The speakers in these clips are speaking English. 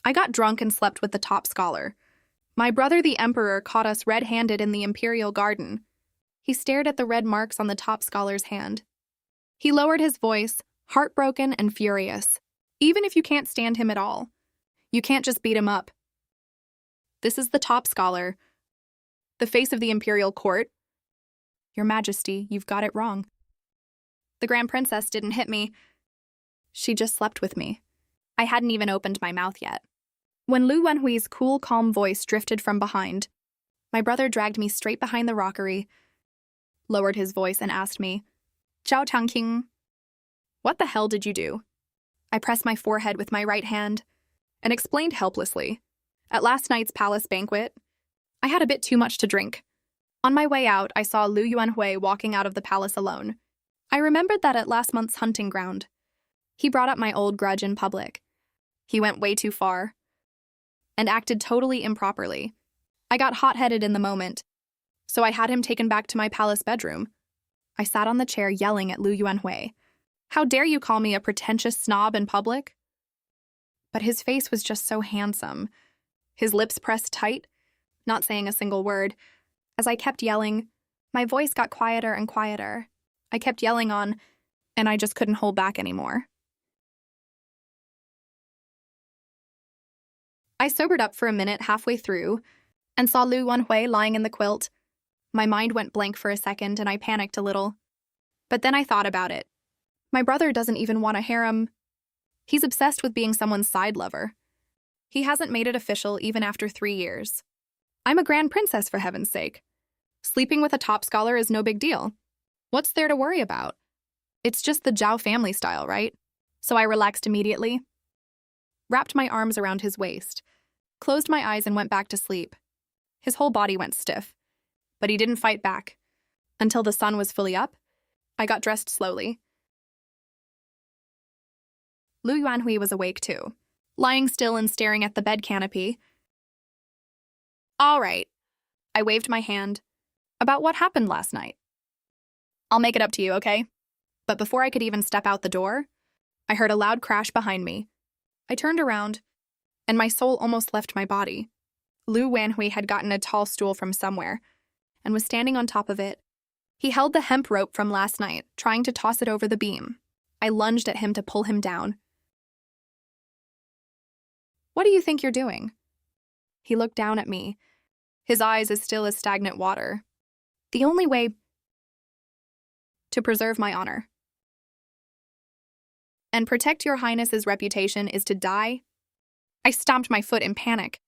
I got drunk and slept with the top scholar. My brother the emperor caught us red-handed in the imperial garden. He stared at the red marks on the top scholar's hand. He lowered his voice, heartbroken and furious. Even if you can't stand him at all, you can't just beat him up. This is the top scholar, the face of the imperial court. Your Majesty, you've got it wrong. The Grand Princess didn't hit me. She just slept with me. I hadn't even opened my mouth yet. When Lu Wenhui's cool, calm voice drifted from behind, my brother dragged me straight behind the rockery, lowered his voice and asked me, "Zhao Changqing, what the hell did you do?" I pressed my forehead with my right hand and explained helplessly. At last night's palace banquet, I had a bit too much to drink. On my way out, I saw Lu Yuanhui walking out of the palace alone. I remembered that at last month's hunting ground. He brought up my old grudge in public. He went way too far and acted totally improperly. I got hot-headed in the moment, so I had him taken back to my palace bedroom. I sat on the chair yelling at Lu Yuanhui. "How dare you call me a pretentious snob in public?" But his face was just so handsome. His lips pressed tight, not saying a single word. As I kept yelling, my voice got quieter and quieter. I kept yelling on, and I just couldn't hold back anymore. I sobered up for a minute halfway through and saw Lu Wenhui lying in the quilt. My mind went blank for a second and I panicked a little. But then I thought about it. My brother doesn't even want a harem. He's obsessed with being someone's side lover. He hasn't made it official even after 3 years. I'm a grand princess, for heaven's sake. Sleeping with a top scholar is no big deal. What's there to worry about? It's just the Zhao family style, right? So I relaxed immediately, wrapped my arms around his waist, closed my eyes and went back to sleep. His whole body went stiff, but he didn't fight back. Until the sun was fully up, I got dressed slowly. Lu Yuanhui was awake too, lying still and staring at the bed canopy. "All right," I waved my hand. "About what happened last night? I'll make it up to you, okay?" But before I could even step out the door, I heard a loud crash behind me. I turned around, and my soul almost left my body. Lu Wenhui had gotten a tall stool from somewhere and was standing on top of it. He held the hemp rope from last night, trying to toss it over the beam. I lunged at him to pull him down. "What do you think you're doing?" He looked down at me, his eyes as still as stagnant water. "The only way to preserve my honor and protect your highness's reputation is to die." I stomped my foot in panic.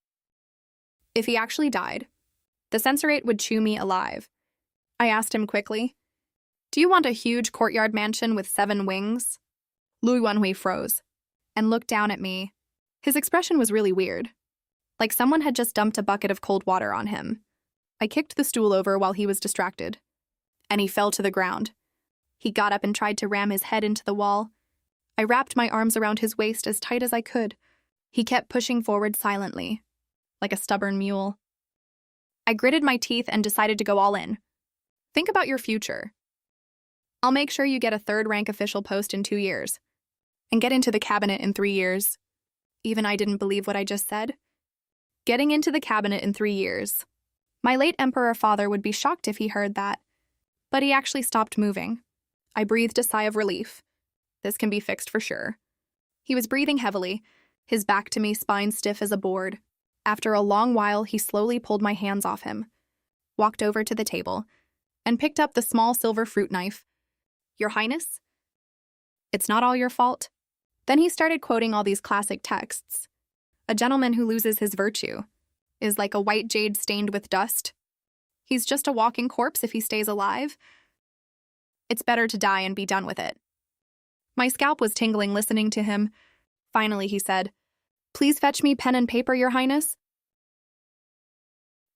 If he actually died, the censorate would chew me alive. I asked him quickly, "Do you want a huge courtyard mansion with 7 wings?" Lu Wenhui froze and looked down at me. His expression was really weird, like someone had just dumped a bucket of cold water on him. I kicked the stool over while he was distracted, and he fell to the ground. He got up and tried to ram his head into the wall. I wrapped my arms around his waist as tight as I could. He kept pushing forward silently, like a stubborn mule. I gritted my teeth and decided to go all in. "Think about your future. I'll make sure you get a 3rd-rank official post in 2 years, and get into the cabinet in 3 years. Even I didn't believe what I just said. Getting into the cabinet in 3 years. My late emperor father would be shocked if he heard that, but he actually stopped moving. I breathed a sigh of relief. This can be fixed for sure. He was breathing heavily, his back to me, spine stiff as a board. After a long while, he slowly pulled my hands off him, walked over to the table, and picked up the small silver fruit knife. "Your Highness, it's not all your fault." Then he started quoting all these classic texts. "A gentleman who loses his virtue is like a white jade stained with dust. He's just a walking corpse if he stays alive. It's better to die and be done with it." My scalp was tingling listening to him. Finally, he said, "Please fetch me pen and paper, Your Highness."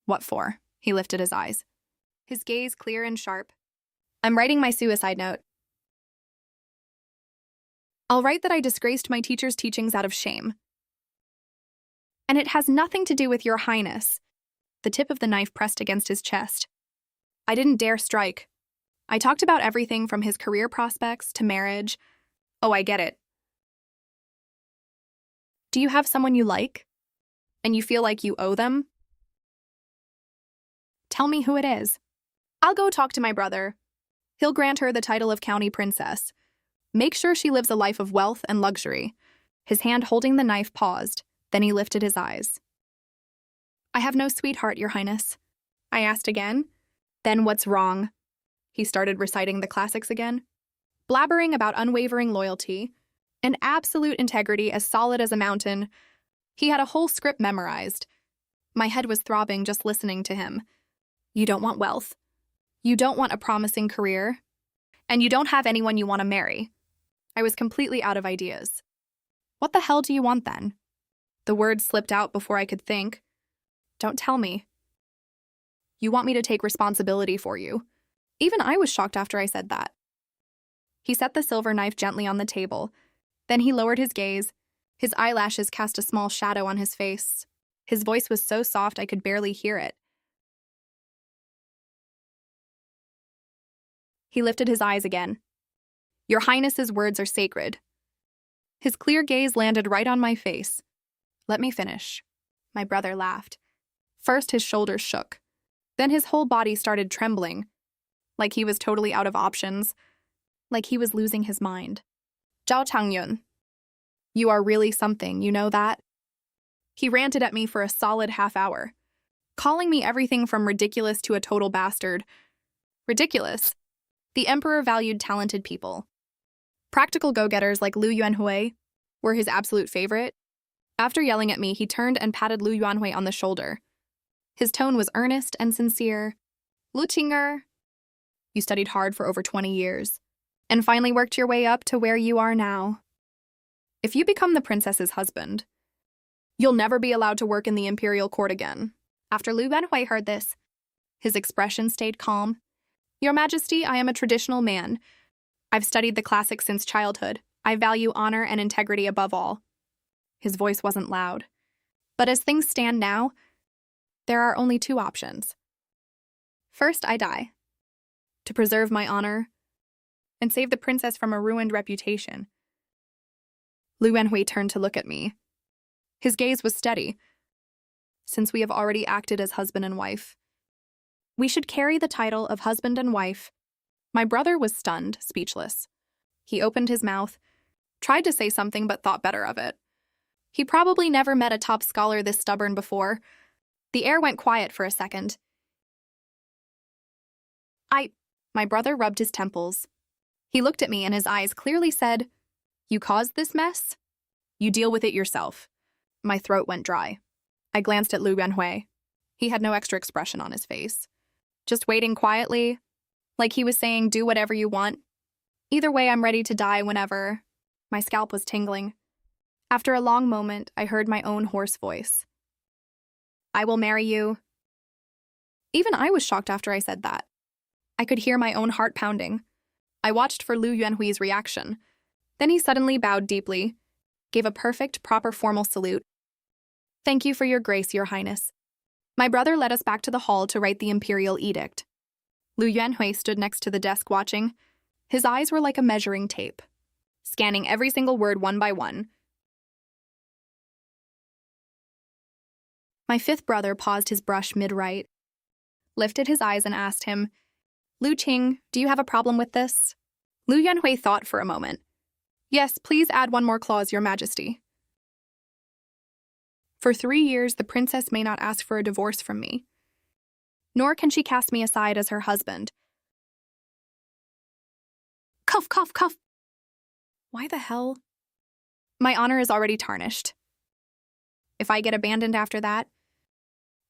"What for?" He lifted his eyes, his gaze clear and sharp. "I'm writing my suicide note. I'll write that I disgraced my teacher's teachings out of shame. And it has nothing to do with Your Highness." The tip of the knife pressed against his chest. I didn't dare strike. I talked about everything from his career prospects to marriage. "Oh, I get it. Do you have someone you like?" and you feel like you owe them? Tell me who it is. I'll go talk to my brother. He'll grant her the title of county princess. Make sure she lives a life of wealth and luxury. His hand holding the knife paused, then he lifted his eyes. I have no sweetheart, Your Highness. I asked again. Then what's wrong? He started reciting the classics again, blabbering about unwavering loyalty and absolute integrity as solid as a mountain. He had a whole script memorized. My head was throbbing just listening to him. You don't want wealth. You don't want a promising career. And you don't have anyone you want to marry. I was completely out of ideas. What the hell do you want then? The words slipped out before I could think. Don't tell me. You want me to take responsibility for you. Even I was shocked after I said that. He set the silver knife gently on the table. Then he lowered his gaze. His eyelashes cast a small shadow on his face. His voice was so soft I could barely hear it. He lifted his eyes again. Your Highness's words are sacred. His clear gaze landed right on my face. Let me finish. My brother laughed. First his shoulders shook. Then his whole body started trembling, like he was totally out of options, like he was losing his mind. Zhao Changyun, you are really something, you know that? He ranted at me for a solid half hour, calling me everything from ridiculous to a total bastard. Ridiculous. The emperor valued talented people. Practical go-getters like Lu Yuanhui were his absolute favorite. After yelling at me, he turned and patted Lu Yuanhui on the shoulder. His tone was earnest and sincere. Lu Qinger, you studied hard for over 20 years, and finally worked your way up to where you are now. If you become the princess's husband, you'll never be allowed to work in the imperial court again. After Lu Yuanhui heard this, his expression stayed calm. Your Majesty, I am a traditional man. I've studied the classics since childhood. I value honor and integrity above all. His voice wasn't loud. But as things stand now, there are only two options. First, I die, to preserve my honor and save the princess from a ruined reputation. Lu Yuanhui turned to look at me. His gaze was steady. Since we have already acted as husband and wife, we should carry the title of husband and wife. My brother was stunned, speechless. He opened his mouth, tried to say something but thought better of it. He probably never met a top scholar this stubborn before. The air went quiet for a second. My brother rubbed his temples. He looked at me and his eyes clearly said, You caused this mess? You deal with it yourself. My throat went dry. I glanced at Lu Yuanhui. He had no extra expression on his face. Just waiting quietly, like he was saying, do whatever you want. Either way, I'm ready to die whenever. My scalp was tingling. After a long moment, I heard my own hoarse voice. I will marry you. Even I was shocked after I said that. I could hear my own heart pounding. I watched for Lu Yuanhui's reaction. Then he suddenly bowed deeply, gave a perfect, proper formal salute. Thank you for your grace, Your Highness. My brother led us back to the hall to write the imperial edict. Lu Yuanhui stood next to the desk watching. His eyes were like a measuring tape, scanning every single word one by one. My fifth brother paused his brush mid-write, lifted his eyes and asked him, Lu Qing, do you have a problem with this? Lu Yuanhui thought for a moment. Yes, please add one more clause, Your Majesty. For 3 years, the princess may not ask for a divorce from me, nor can she cast me aside as her husband. Cough, cough, cough. Why the hell? My honor is already tarnished. If I get abandoned after that,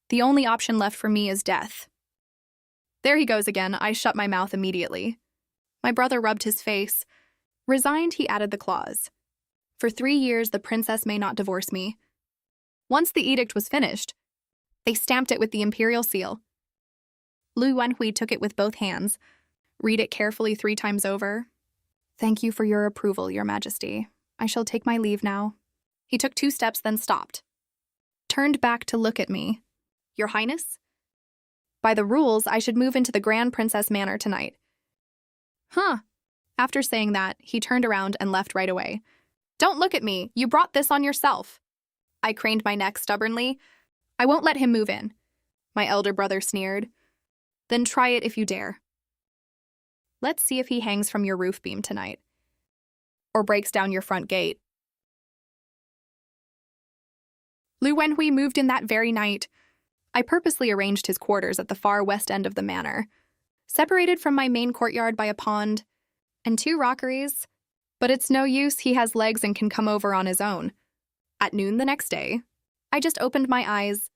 the only option left for me is death. There he goes again. I shut my mouth immediately. My brother rubbed his face. Resigned, he added the clause. For 3 years, the princess may not divorce me. Once the edict was finished, they stamped it with the imperial seal. Lu Yuanhui took it with both hands. Read it carefully 3 times over. Thank you for your approval, Your Majesty. I shall take my leave now. He took 2 steps, then stopped. Turned back to look at me. Your Highness? By the rules, I should move into the Grand Princess Manor tonight. Huh. After saying that, he turned around and left right away. Don't look at me. You brought this on yourself. I craned my neck stubbornly. I won't let him move in. My elder brother sneered. Then try it if you dare. Let's see if he hangs from your roof beam tonight. Or breaks down your front gate. Lu Wenhui moved in that very night. I purposely arranged his quarters at the far west end of the manor, separated from my main courtyard by a pond and 2 rockeries. But it's no use, he has legs and can come over on his own. At noon the next day, I just opened my eyes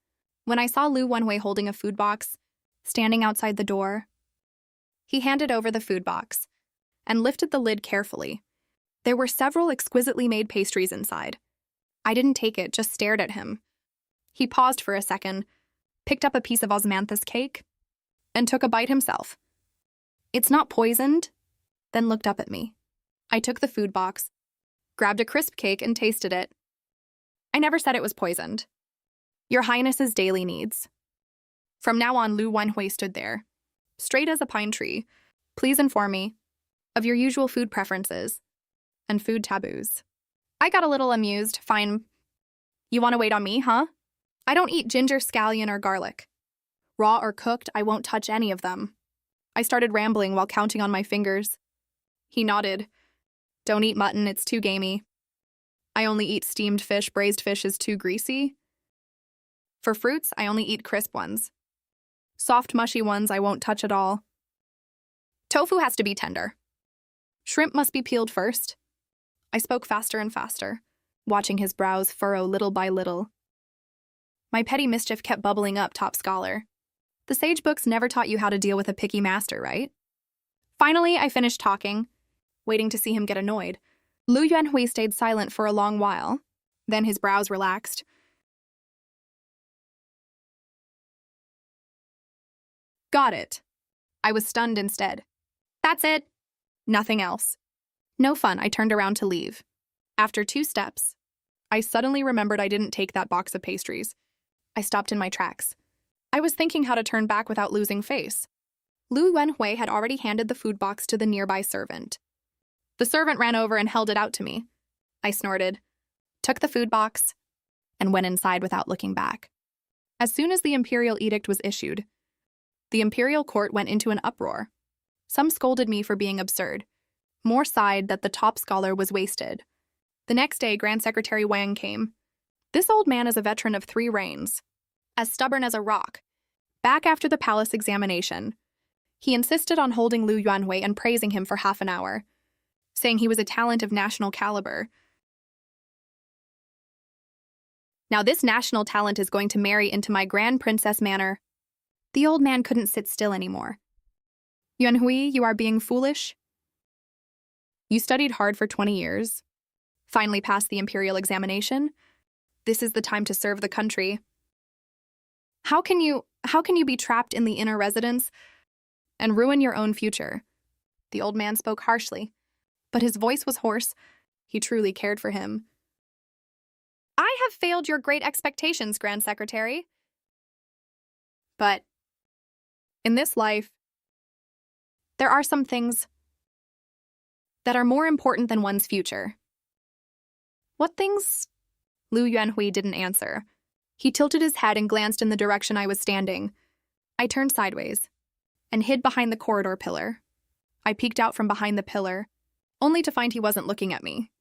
when I saw Lu Wenhui holding a food box, standing outside the door. He handed over the food box and lifted the lid carefully. There were several exquisitely made pastries inside. I didn't take it, just stared at him. He paused for a second, picked up a piece of osmanthus cake, and took a bite himself. It's not poisoned, then looked up at me. I took the food box, grabbed a crisp cake, and tasted it. I never said it was poisoned. Your Highness's daily needs. From now on, Lu Wenhui stood there, straight as a pine tree. Please inform me of your usual food preferences and food taboos. I got a little amused. Fine. You want to wait on me, huh? I don't eat ginger, scallion, or garlic. Raw or cooked, I won't touch any of them. I started rambling while counting on my fingers. He nodded. Don't eat mutton, it's too gamey. I only eat steamed fish, braised fish is too greasy. For fruits, I only eat crisp ones. Soft, mushy ones I won't touch at all. Tofu has to be tender. Shrimp must be peeled first. I spoke faster and faster, watching his brows furrow little by little. My petty mischief kept bubbling up, top scholar. The sage books never taught you how to deal with a picky master, right? Finally, I finished talking, waiting to see him get annoyed. Lu Yuanhui stayed silent for a long while. Then his brows relaxed. Got it. I was stunned instead. That's it. Nothing else. No fun. I turned around to leave. After 2 steps, I suddenly remembered I didn't take that box of pastries. I stopped in my tracks. I was thinking how to turn back without losing face. Lu Wenhui had already handed the food box to the nearby servant. The servant ran over and held it out to me. I snorted, took the food box, and went inside without looking back. As soon as the imperial edict was issued, the imperial court went into an uproar. Some scolded me for being absurd. More sighed that the top scholar was wasted. The next day, Grand Secretary Wang came. This old man is a veteran of 3 reigns, as stubborn as a rock. Back after the palace examination, he insisted on holding Lu Yuanhui and praising him for half an hour, saying he was a talent of national caliber. Now this national talent is going to marry into my Grand Princess manor. The old man couldn't sit still anymore. Yuanhui, you are being foolish. You studied hard for 20 years, finally passed the imperial examination. This is the time to serve the country. How can you be trapped in the inner residence and ruin your own future? The old man spoke harshly, but his voice was hoarse. He truly cared for him. I have failed your great expectations, Grand Secretary. But in this life, there are some things that are more important than one's future. What things? Lu Yuanhui didn't answer. He tilted his head and glanced in the direction I was standing. I turned sideways and hid behind the corridor pillar. I peeked out from behind the pillar, only to find he wasn't looking at me.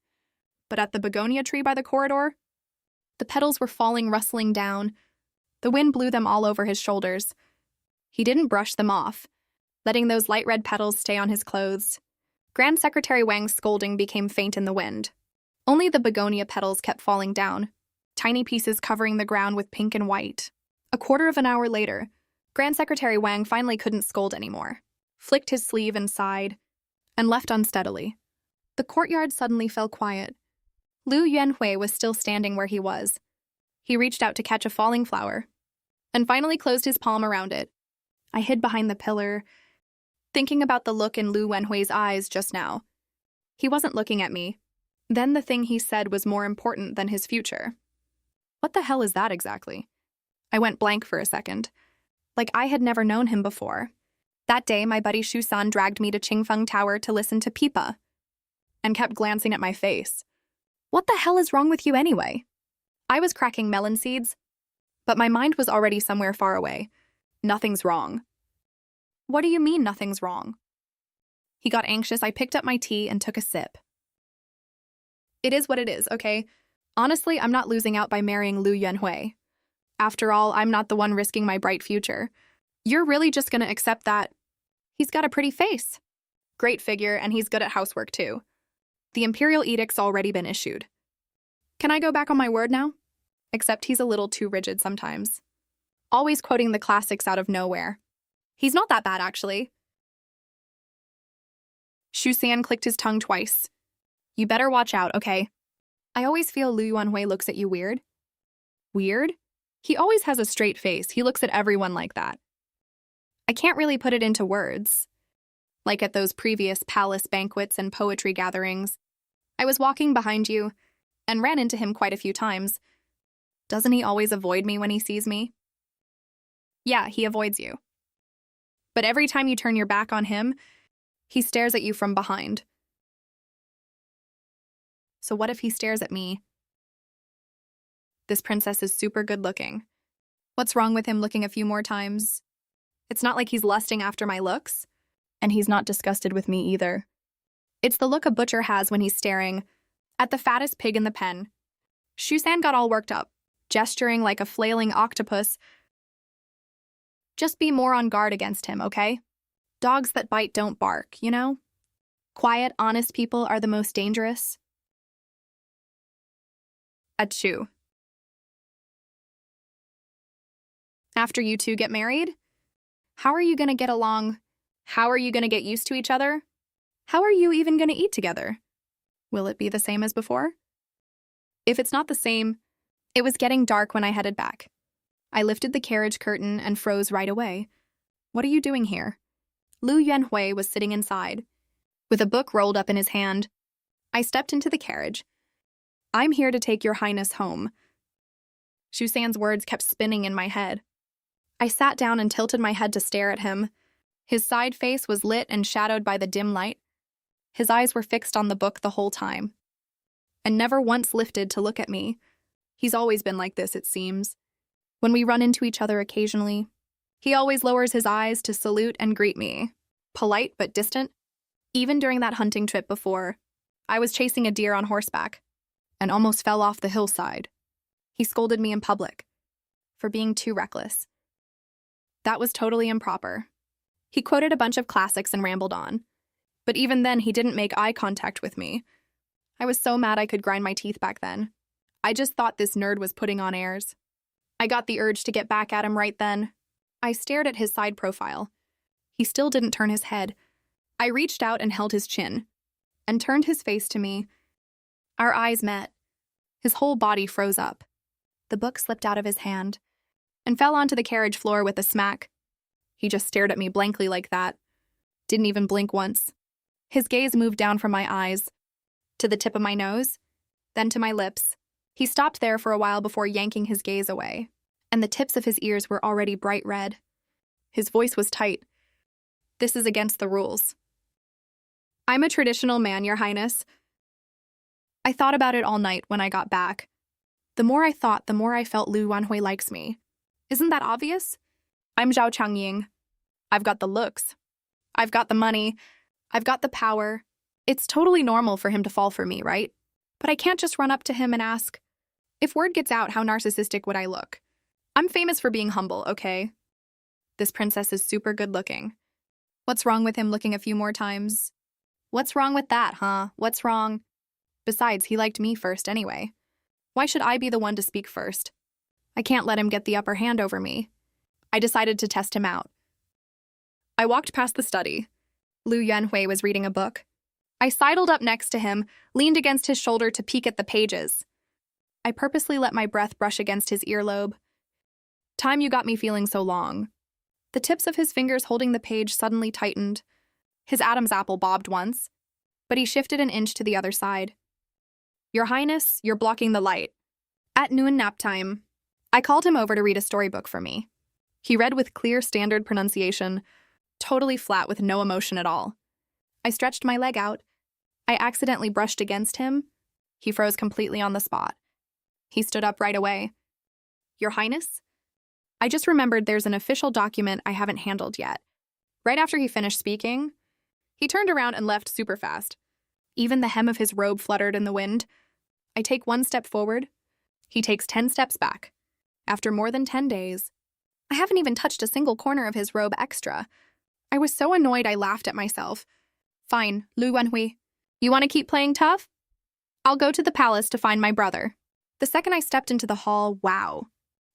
But at the begonia tree by the corridor, the petals were falling, rustling down. The wind blew them all over his shoulders. He didn't brush them off, letting those light red petals stay on his clothes. Grand Secretary Wang's scolding became faint in the wind. Only the begonia petals kept falling down, tiny pieces covering the ground with pink and white. A quarter of an hour later, Grand Secretary Wang finally couldn't scold anymore, flicked his sleeve and sighed, and left unsteadily. The courtyard suddenly fell quiet. Lu Yuanhui was still standing where he was. He reached out to catch a falling flower, and finally closed his palm around it. I hid behind the pillar, thinking about the look in Lu Wenhui's eyes just now. He wasn't looking at me. Then the thing he said was more important than his future. What the hell is that exactly? I went blank for a second, like I had never known him before. That day, my buddy Shu-san dragged me to Qingfeng Tower to listen to Pipa, and kept glancing at my face. What the hell is wrong with you anyway? I was cracking melon seeds, but my mind was already somewhere far away. Nothing's wrong. What do you mean nothing's wrong? He got anxious. I picked up my tea and took a sip. It is what it is, okay? Honestly, I'm not losing out by marrying Lu Yuanhui. After all, I'm not the one risking my bright future. You're really just gonna accept that he's got a pretty face, great figure, and he's good at housework too. The imperial edict's already been issued. Can I go back on my word now? Except he's a little too rigid sometimes. Always quoting the classics out of nowhere. He's not that bad, actually. Shu-san clicked his tongue twice. You better watch out, okay? I always feel Lu Yuanhui looks at you weird. Weird? He always has a straight face. He looks at everyone like that. I can't really put it into words. Like at those previous palace banquets and poetry gatherings. I was walking behind you and ran into him quite a few times. Doesn't he always avoid me when he sees me? Yeah, he avoids you. But every time you turn your back on him, he stares at you from behind. So what if he stares at me? This princess is super good looking. What's wrong with him looking a few more times? It's not like he's lusting after my looks, and he's not disgusted with me either. It's the look a butcher has when he's staring at the fattest pig in the pen. Shu-san got all worked up, gesturing like a flailing octopus. Just be more on guard against him, okay? Dogs that bite don't bark, you know? Quiet, honest people are the most dangerous. Achoo. After you two get married? How are you going to get along? How are you going to get used to each other? How are you even going to eat together? Will it be the same as before? If it's not the same, it was getting dark when I headed back. I lifted the carriage curtain and froze right away. What are you doing here? Lu Yuanhui was sitting inside, with a book rolled up in his hand. I stepped into the carriage. I'm here to take your highness home. Shu-san's words kept spinning in my head. I sat down and tilted my head to stare at him. His side face was lit and shadowed by the dim light. His eyes were fixed on the book the whole time, and never once lifted to look at me. He's always been like this, it seems. When we run into each other occasionally, he always lowers his eyes to salute and greet me. Polite but distant. Even during that hunting trip before, I was chasing a deer on horseback and almost fell off the hillside. He scolded me in public for being too reckless. That was totally improper. He quoted a bunch of classics and rambled on. But even then, he didn't make eye contact with me. I was so mad I could grind my teeth back then. I just thought this nerd was putting on airs. I got the urge to get back at him right then. I stared at his side profile. He still didn't turn his head. I reached out and held his chin, and turned his face to me. Our eyes met. His whole body froze up. The book slipped out of his hand and fell onto the carriage floor with a smack. He just stared at me blankly like that. Didn't even blink once. His gaze moved down from my eyes, to the tip of my nose, then to my lips. He stopped there for a while before yanking his gaze away, and the tips of his ears were already bright red. His voice was tight. This is against the rules. I'm a traditional man, Your Highness. I thought about it all night when I got back. The more I thought, the more I felt Lu Yuanhui likes me. Isn't that obvious? I'm Zhao Changying. I've got the looks. I've got the money. I've got the power. It's totally normal for him to fall for me, right? But I can't just run up to him and ask, if word gets out, how narcissistic would I look? I'm famous for being humble, okay? This princess is super good looking. What's wrong with him looking a few more times? What's wrong with that, huh? What's wrong? Besides, he liked me first anyway. Why should I be the one to speak first? I can't let him get the upper hand over me. I decided to test him out. I walked past the study. Lu Yuanhui was reading a book. I sidled up next to him, leaned against his shoulder to peek at the pages. I purposely let my breath brush against his earlobe. Time you got me feeling so long. The tips of his fingers holding the page suddenly tightened. His Adam's apple bobbed once, but he shifted an inch to the other side. Your Highness, you're blocking the light. At noon nap time, I called him over to read a storybook for me. He read with clear standard pronunciation, totally flat with no emotion at all. I stretched my leg out. I accidentally brushed against him. He froze completely on the spot. He stood up right away. Your Highness? I just remembered there's an official document I haven't handled yet. Right after he finished speaking, he turned around and left super fast. Even the hem of his robe fluttered in the wind. I take 1 step forward. He takes 10 steps back. After more than 10 days, I haven't even touched a single corner of his robe extra. I was so annoyed I laughed at myself. Fine, Lu Wenhui. You want to keep playing tough? I'll go to the palace to find my brother. The second I stepped into the hall, wow.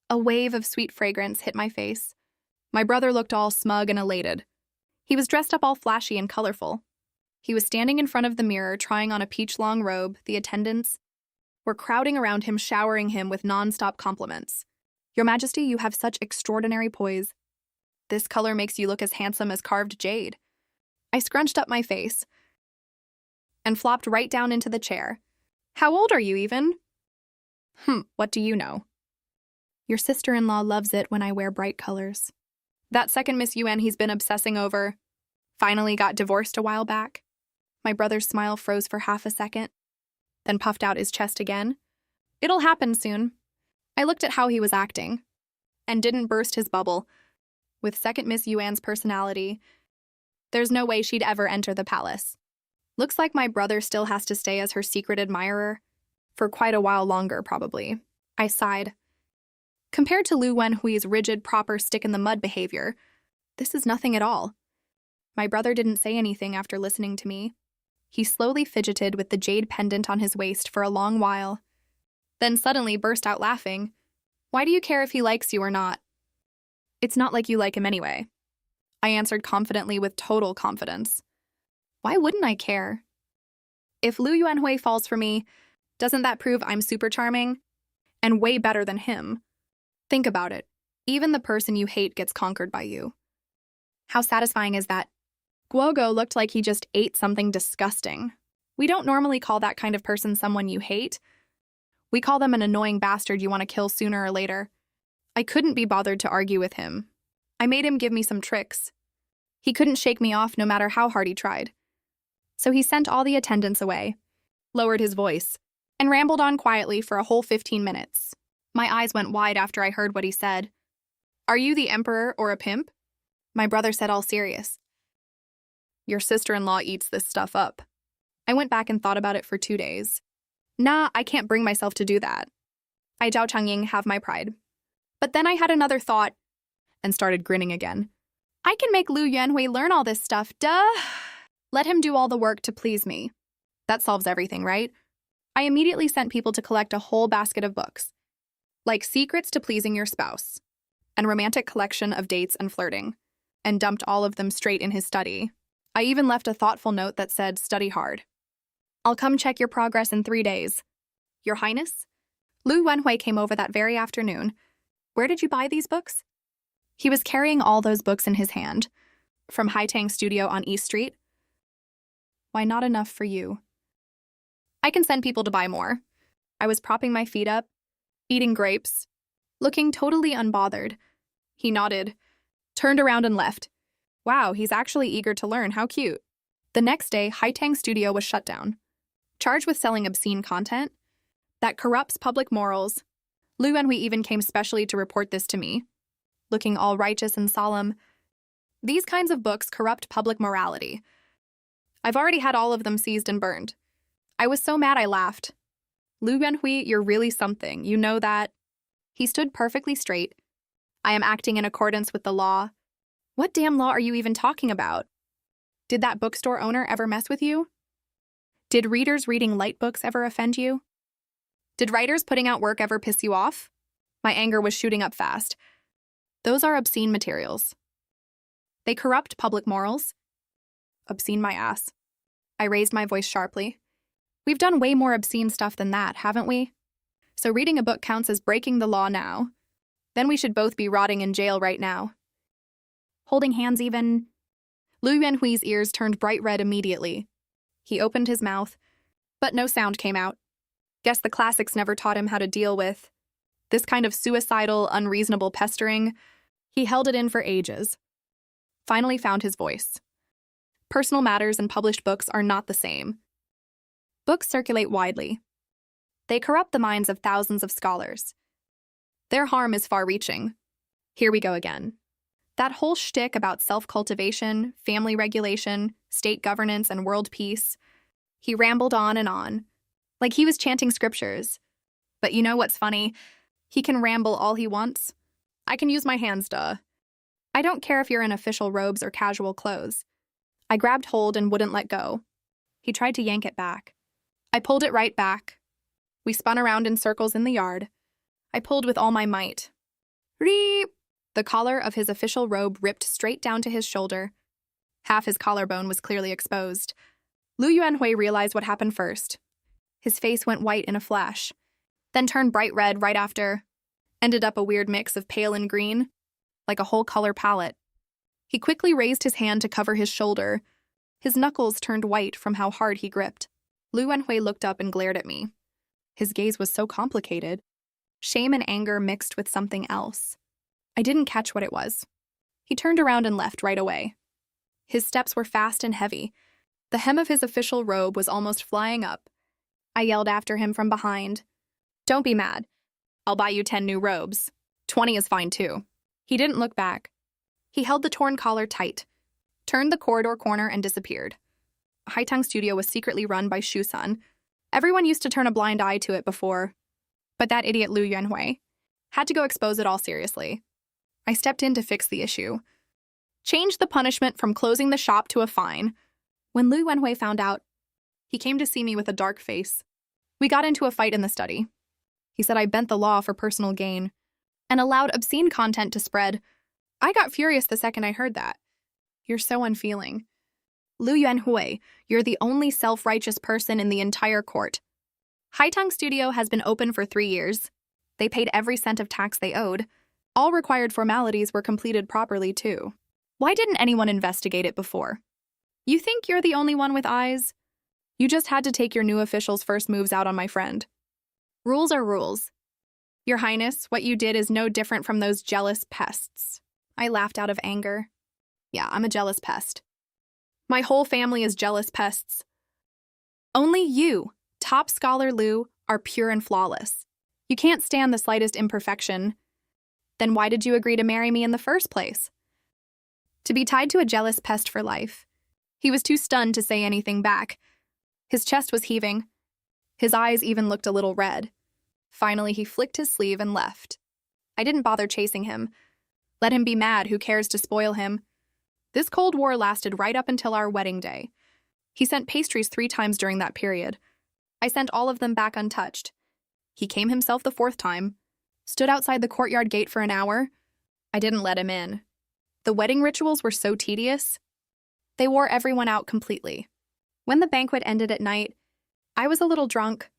A wave of sweet fragrance hit my face. My brother looked all smug and elated. He was dressed up all flashy and colorful. He was standing in front of the mirror trying on a peach-long robe. The attendants were crowding around him, showering him with non-stop compliments. Your Majesty, you have such extraordinary poise. This color makes you look as handsome as carved jade. I scrunched up my face and flopped right down into the chair. How old are you even? What do you know? Your sister-in-law loves it when I wear bright colors. That second Miss UN he's been obsessing over finally got divorced a while back. My brother's smile froze for half a second, then puffed out his chest again. It'll happen soon. I looked at how he was acting and didn't burst his bubble. With second Miss Yuan's personality, there's no way she'd ever enter the palace. Looks like my brother still has to stay as her secret admirer for quite a while longer, probably. I sighed. Compared to Lu Wenhui's rigid, proper stick-in-the-mud behavior, this is nothing at all. My brother didn't say anything after listening to me. He slowly fidgeted with the jade pendant on his waist for a long while, then suddenly burst out laughing. Why do you care if he likes you or not? It's not like you like him anyway. I answered confidently with total confidence. Why wouldn't I care? If Lu Yuanhui falls for me, doesn't that prove I'm super charming? And way better than him? Think about it. Even the person you hate gets conquered by you. How satisfying is that? Guogo looked like he just ate something disgusting. We don't normally call that kind of person someone you hate. We call them an annoying bastard you want to kill sooner or later. I couldn't be bothered to argue with him. I made him give me some tricks. He couldn't shake me off no matter how hard he tried. So he sent all the attendants away, lowered his voice, and rambled on quietly for a whole 15 minutes. My eyes went wide after I heard what he said. Are you the emperor or a pimp? My brother said all serious. Your sister-in-law eats this stuff up. I went back and thought about it for 2 days. Nah, I can't bring myself to do that. I Zhao Changying have my pride. But then I had another thought and started grinning again. I can make Lu Yuanhui learn all this stuff, duh! Let him do all the work to please me. That solves everything, right? I immediately sent people to collect a whole basket of books, like Secrets to Pleasing Your Spouse, and Romantic Collection of Dates and Flirting, and dumped all of them straight in his study. I even left a thoughtful note that said, study hard. I'll come check your progress in 3 days. Your Highness? Lu Wenhui came over that very afternoon. Where did you buy these books? He was carrying all those books in his hand, from Haitang Studio on East Street. Why not enough for you? I can send people to buy more. I was propping my feet up, eating grapes, looking totally unbothered. He nodded, turned around and left. Wow, he's actually eager to learn. How cute. The next day, Haitang Studio was shut down. Charged with selling obscene content that corrupts public morals, Lu Wenhui even came specially to report this to me. Looking all righteous and solemn, these kinds of books corrupt public morality. I've already had all of them seized and burned. I was so mad I laughed. Lu Wenhui, you're really something. You know that? He stood perfectly straight. I am acting in accordance with the law. What damn law are you even talking about? Did that bookstore owner ever mess with you? Did readers reading light books ever offend you? Did writers putting out work ever piss you off? My anger was shooting up fast. Those are obscene materials. They corrupt public morals. Obscene my ass. I raised my voice sharply. We've done way more obscene stuff than that, haven't we? So reading a book counts as breaking the law now. Then we should both be rotting in jail right now. Holding hands even. Lu Yuanhui's ears turned bright red immediately. He opened his mouth, but no sound came out. Guess the classics never taught him how to deal with this kind of suicidal, unreasonable pestering. He held it in for ages. Finally found his voice. Personal matters and published books are not the same. Books circulate widely. They corrupt the minds of thousands of scholars. Their harm is far-reaching. Here we go again. That whole shtick about self-cultivation, family regulation, state governance, and world peace. He rambled on, like he was chanting scriptures. But you know what's funny? He can ramble all he wants. I can use my hands, duh. I don't care if you're in official robes or casual clothes. I grabbed hold and wouldn't let go. He tried to yank it back. I pulled it right back. We spun around in circles in the yard. I pulled with all my might. Reep! The collar of his official robe ripped straight down to his shoulder. Half his collarbone was clearly exposed. Lu Yuanhui realized what happened first. His face went white in a flash, then turned bright red right after. Ended up a weird mix of pale and green, like a whole color palette. He quickly raised his hand to cover his shoulder. His knuckles turned white from how hard he gripped. Lu Yuanhui looked up and glared at me. His gaze was so complicated. Shame and anger mixed with something else. I didn't catch what it was. He turned around and left right away. His steps were fast and heavy. The hem of his official robe was almost flying up. I yelled after him from behind. Don't be mad. I'll buy you 10 new robes. 20 is fine too. He didn't look back. He held the torn collar tight, turned the corridor corner and disappeared. Haitang Studio was secretly run by Shu-sun. Everyone used to turn a blind eye to it before. But that idiot Lu Yuanhui had to go expose it all seriously. I stepped in to fix the issue. Changed the punishment from closing the shop to a fine. When Lu Yuanhui found out, he came to see me with a dark face. We got into a fight in the study. He said I bent the law for personal gain and allowed obscene content to spread. I got furious the second I heard that. You're so unfeeling. Lu Yuanhui, you're the only self-righteous person in the entire court. Haitang Studio has been open for 3 years. They paid every cent of tax they owed. All required formalities were completed properly, too. Why didn't anyone investigate it before? You think you're the only one with eyes? You just had to take your new official's first moves out on my friend. Rules are rules. Your Highness, what you did is no different from those jealous pests. I laughed out of anger. Yeah, I'm a jealous pest. My whole family is jealous pests. Only you, top scholar Lu, are pure and flawless. You can't stand the slightest imperfection. Then why did you agree to marry me in the first place? To be tied to a jealous pest for life. He was too stunned to say anything back. His chest was heaving. His eyes even looked a little red. Finally, he flicked his sleeve and left. I didn't bother chasing him. Let him be mad, who cares to spoil him? This Cold War lasted right up until our wedding day. He sent pastries 3 times during that period. I sent all of them back untouched. He came himself the 4th time. Stood outside the courtyard gate for an hour. I didn't let him in. The wedding rituals were so tedious. They wore everyone out completely. When the banquet ended at night, I was a little drunk.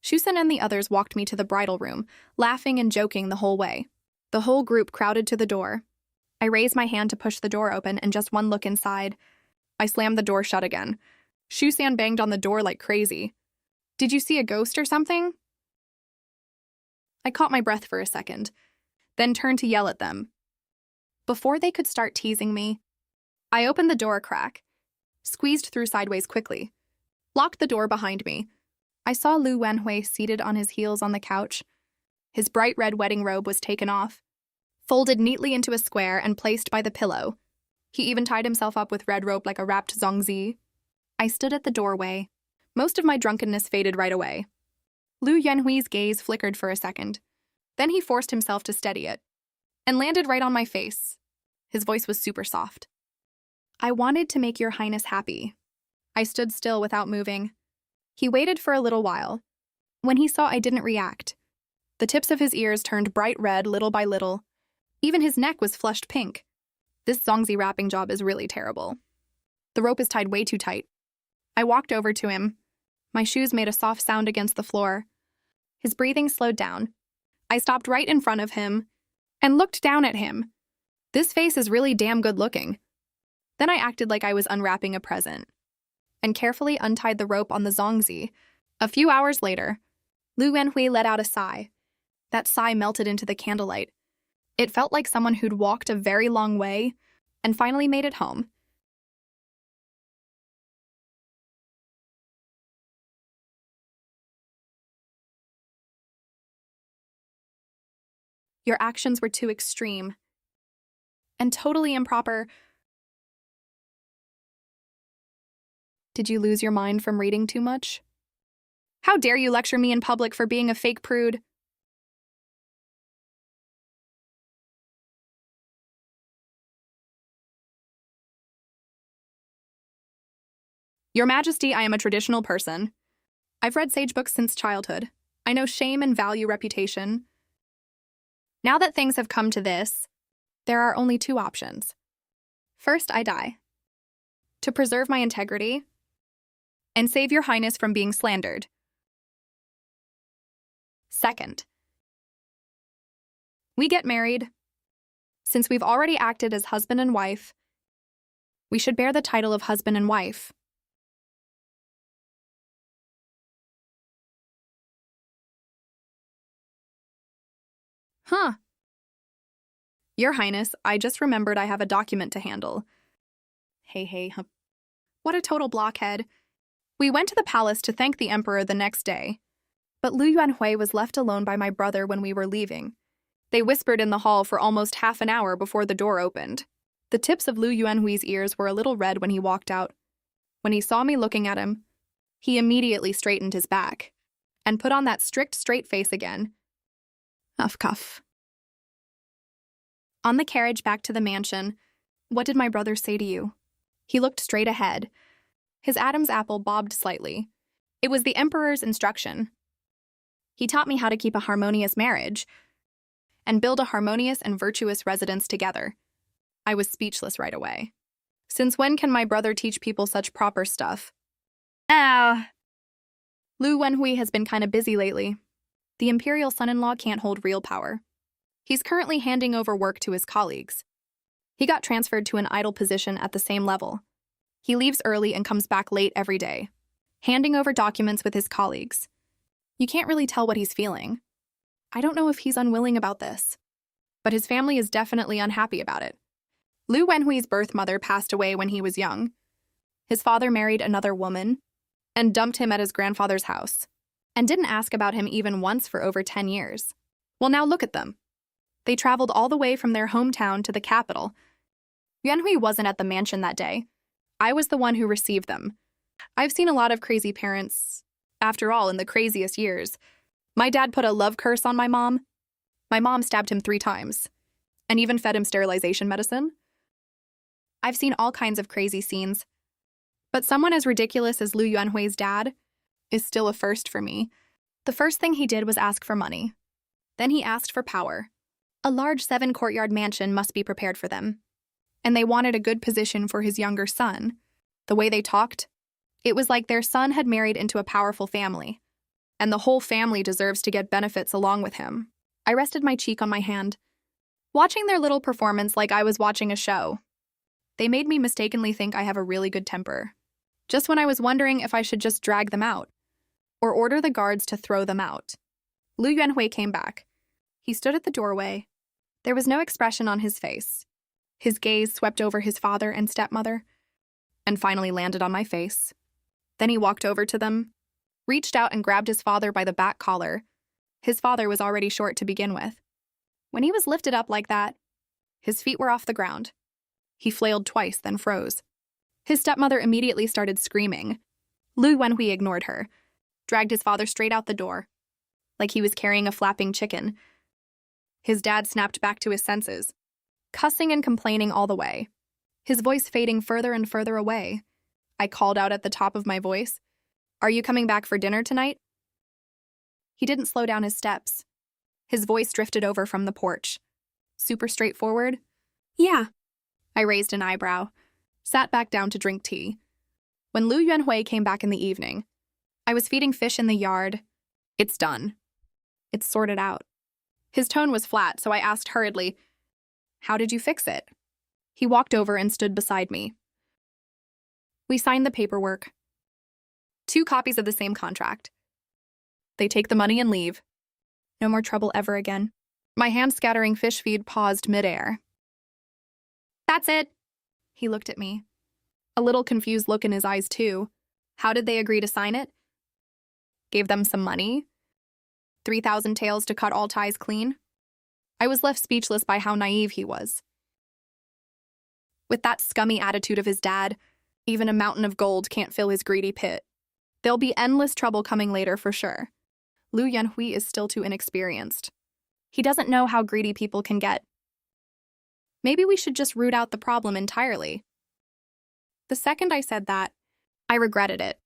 Shusen and the others walked me to the bridal room, laughing and joking the whole way. The whole group crowded to the door. I raised my hand to push the door open and just one look inside. I slammed the door shut again. Shusan banged on the door like crazy. Did you see a ghost or something? I caught my breath for a second, then turned to yell at them. Before they could start teasing me, I opened the door a crack, squeezed through sideways quickly, locked the door behind me. I saw Lu Yuanhui seated on his heels on the couch. His bright red wedding robe was taken off, folded neatly into a square and placed by the pillow. He even tied himself up with red rope like a wrapped zongzi. I stood at the doorway. Most of my drunkenness faded right away. Lu Yuanhui's gaze flickered for a second. Then he forced himself to steady it, and landed right on my face. His voice was super soft. I wanted to make your Highness happy. I stood still without moving. He waited for a little while. When he saw I didn't react, the tips of his ears turned bright red little by little. Even his neck was flushed pink. This zongzi wrapping job is really terrible. The rope is tied way too tight. I walked over to him. My shoes made a soft sound against the floor. His breathing slowed down. I stopped right in front of him and looked down at him. This face is really damn good looking. Then I acted like I was unwrapping a present and carefully untied the rope on the zongzi. A few hours later, Lu Yuanhui let out a sigh. That sigh melted into the candlelight. It felt like someone who'd walked a very long way and finally made it home. Your actions were too extreme and totally improper. Did you lose your mind from reading too much? How dare you lecture me in public for being a fake prude? Your Majesty, I am a traditional person. I've read sage books since childhood. I know shame and value reputation. Now that things have come to this, there are only two options. First, I die, to preserve my integrity and save your highness from being slandered. Second, we get married. Since we've already acted as husband and wife, we should bear the title of husband and wife. Huh. Your Highness, I just remembered I have a document to handle. Hey, what a total blockhead. We went to the palace to thank the emperor the next day, but Lu Yuanhui was left alone by my brother when we were leaving. They whispered in the hall for almost half an hour before the door opened. The tips of Lu Yuanhui's ears were a little red when he walked out. When he saw me looking at him, he immediately straightened his back and put on that strict, straight face again. Cuff. On the carriage back to the mansion, what did my brother say to you? He looked straight ahead. His Adam's apple bobbed slightly. It was the emperor's instruction. He taught me how to keep a harmonious marriage and build a harmonious and virtuous residence together. I was speechless right away. Since when can my brother teach people such proper stuff? Ow. Lu Wenhui has been kinda busy lately. The imperial son-in-law can't hold real power. He's currently handing over work to his colleagues. He got transferred to an idle position at the same level. He leaves early and comes back late every day, handing over documents with his colleagues. You can't really tell what he's feeling. I don't know if he's unwilling about this, but his family is definitely unhappy about it. Lu Wenhui's birth mother passed away when he was young. His father married another woman and dumped him at his grandfather's house, and didn't ask about him even once for over 10 years. Well, now look at them. They traveled all the way from their hometown to the capital. Yuanhui wasn't at the mansion that day. I was the one who received them. I've seen a lot of crazy parents, after all, in the craziest years. My dad put a love curse on my mom. My mom stabbed him 3 times, and even fed him sterilization medicine. I've seen all kinds of crazy scenes. But someone as ridiculous as Lu Yuanhui's dad is still a first for me. The first thing he did was ask for money. Then he asked for power. A large 7-courtyard mansion must be prepared for them. And they wanted a good position for his younger son. The way they talked, it was like their son had married into a powerful family, and the whole family deserves to get benefits along with him. I rested my cheek on my hand, watching their little performance like I was watching a show. They made me mistakenly think I have a really good temper, just when I was wondering if I should just drag them out or order the guards to throw them out. Lu Yuanhui came back. He stood at the doorway. There was no expression on his face. His gaze swept over his father and stepmother, and finally landed on my face. Then he walked over to them, reached out and grabbed his father by the back collar. His father was already short to begin with. When he was lifted up like that, his feet were off the ground. He flailed twice, then froze. His stepmother immediately started screaming. Lu Wenhui ignored her, dragged his father straight out the door, like he was carrying a flapping chicken. His dad snapped back to his senses, cussing and complaining all the way, his voice fading further and further away. I called out at the top of my voice, "Are you coming back for dinner tonight?" He didn't slow down his steps. His voice drifted over from the porch. Super straightforward. "Yeah." I raised an eyebrow, sat back down to drink tea. When Lu Yuanhui came back in the evening, I was feeding fish in the yard. "It's done. It's sorted out." His tone was flat, so I asked hurriedly, "How did you fix it?" He walked over and stood beside me. We signed the paperwork. 2 copies of the same contract. They take the money and leave. No more trouble ever again. My hand-scattering fish feed paused midair. "That's it." He looked at me. A little confused look in his eyes, too. How did they agree to sign it? Gave them some money? 3,000 taels to cut all ties clean? I was left speechless by how naive he was. With that scummy attitude of his dad, even a mountain of gold can't fill his greedy pit. There'll be endless trouble coming later for sure. Lu Yuanhui is still too inexperienced. He doesn't know how greedy people can get. Maybe we should just root out the problem entirely. The second I said that, I regretted it.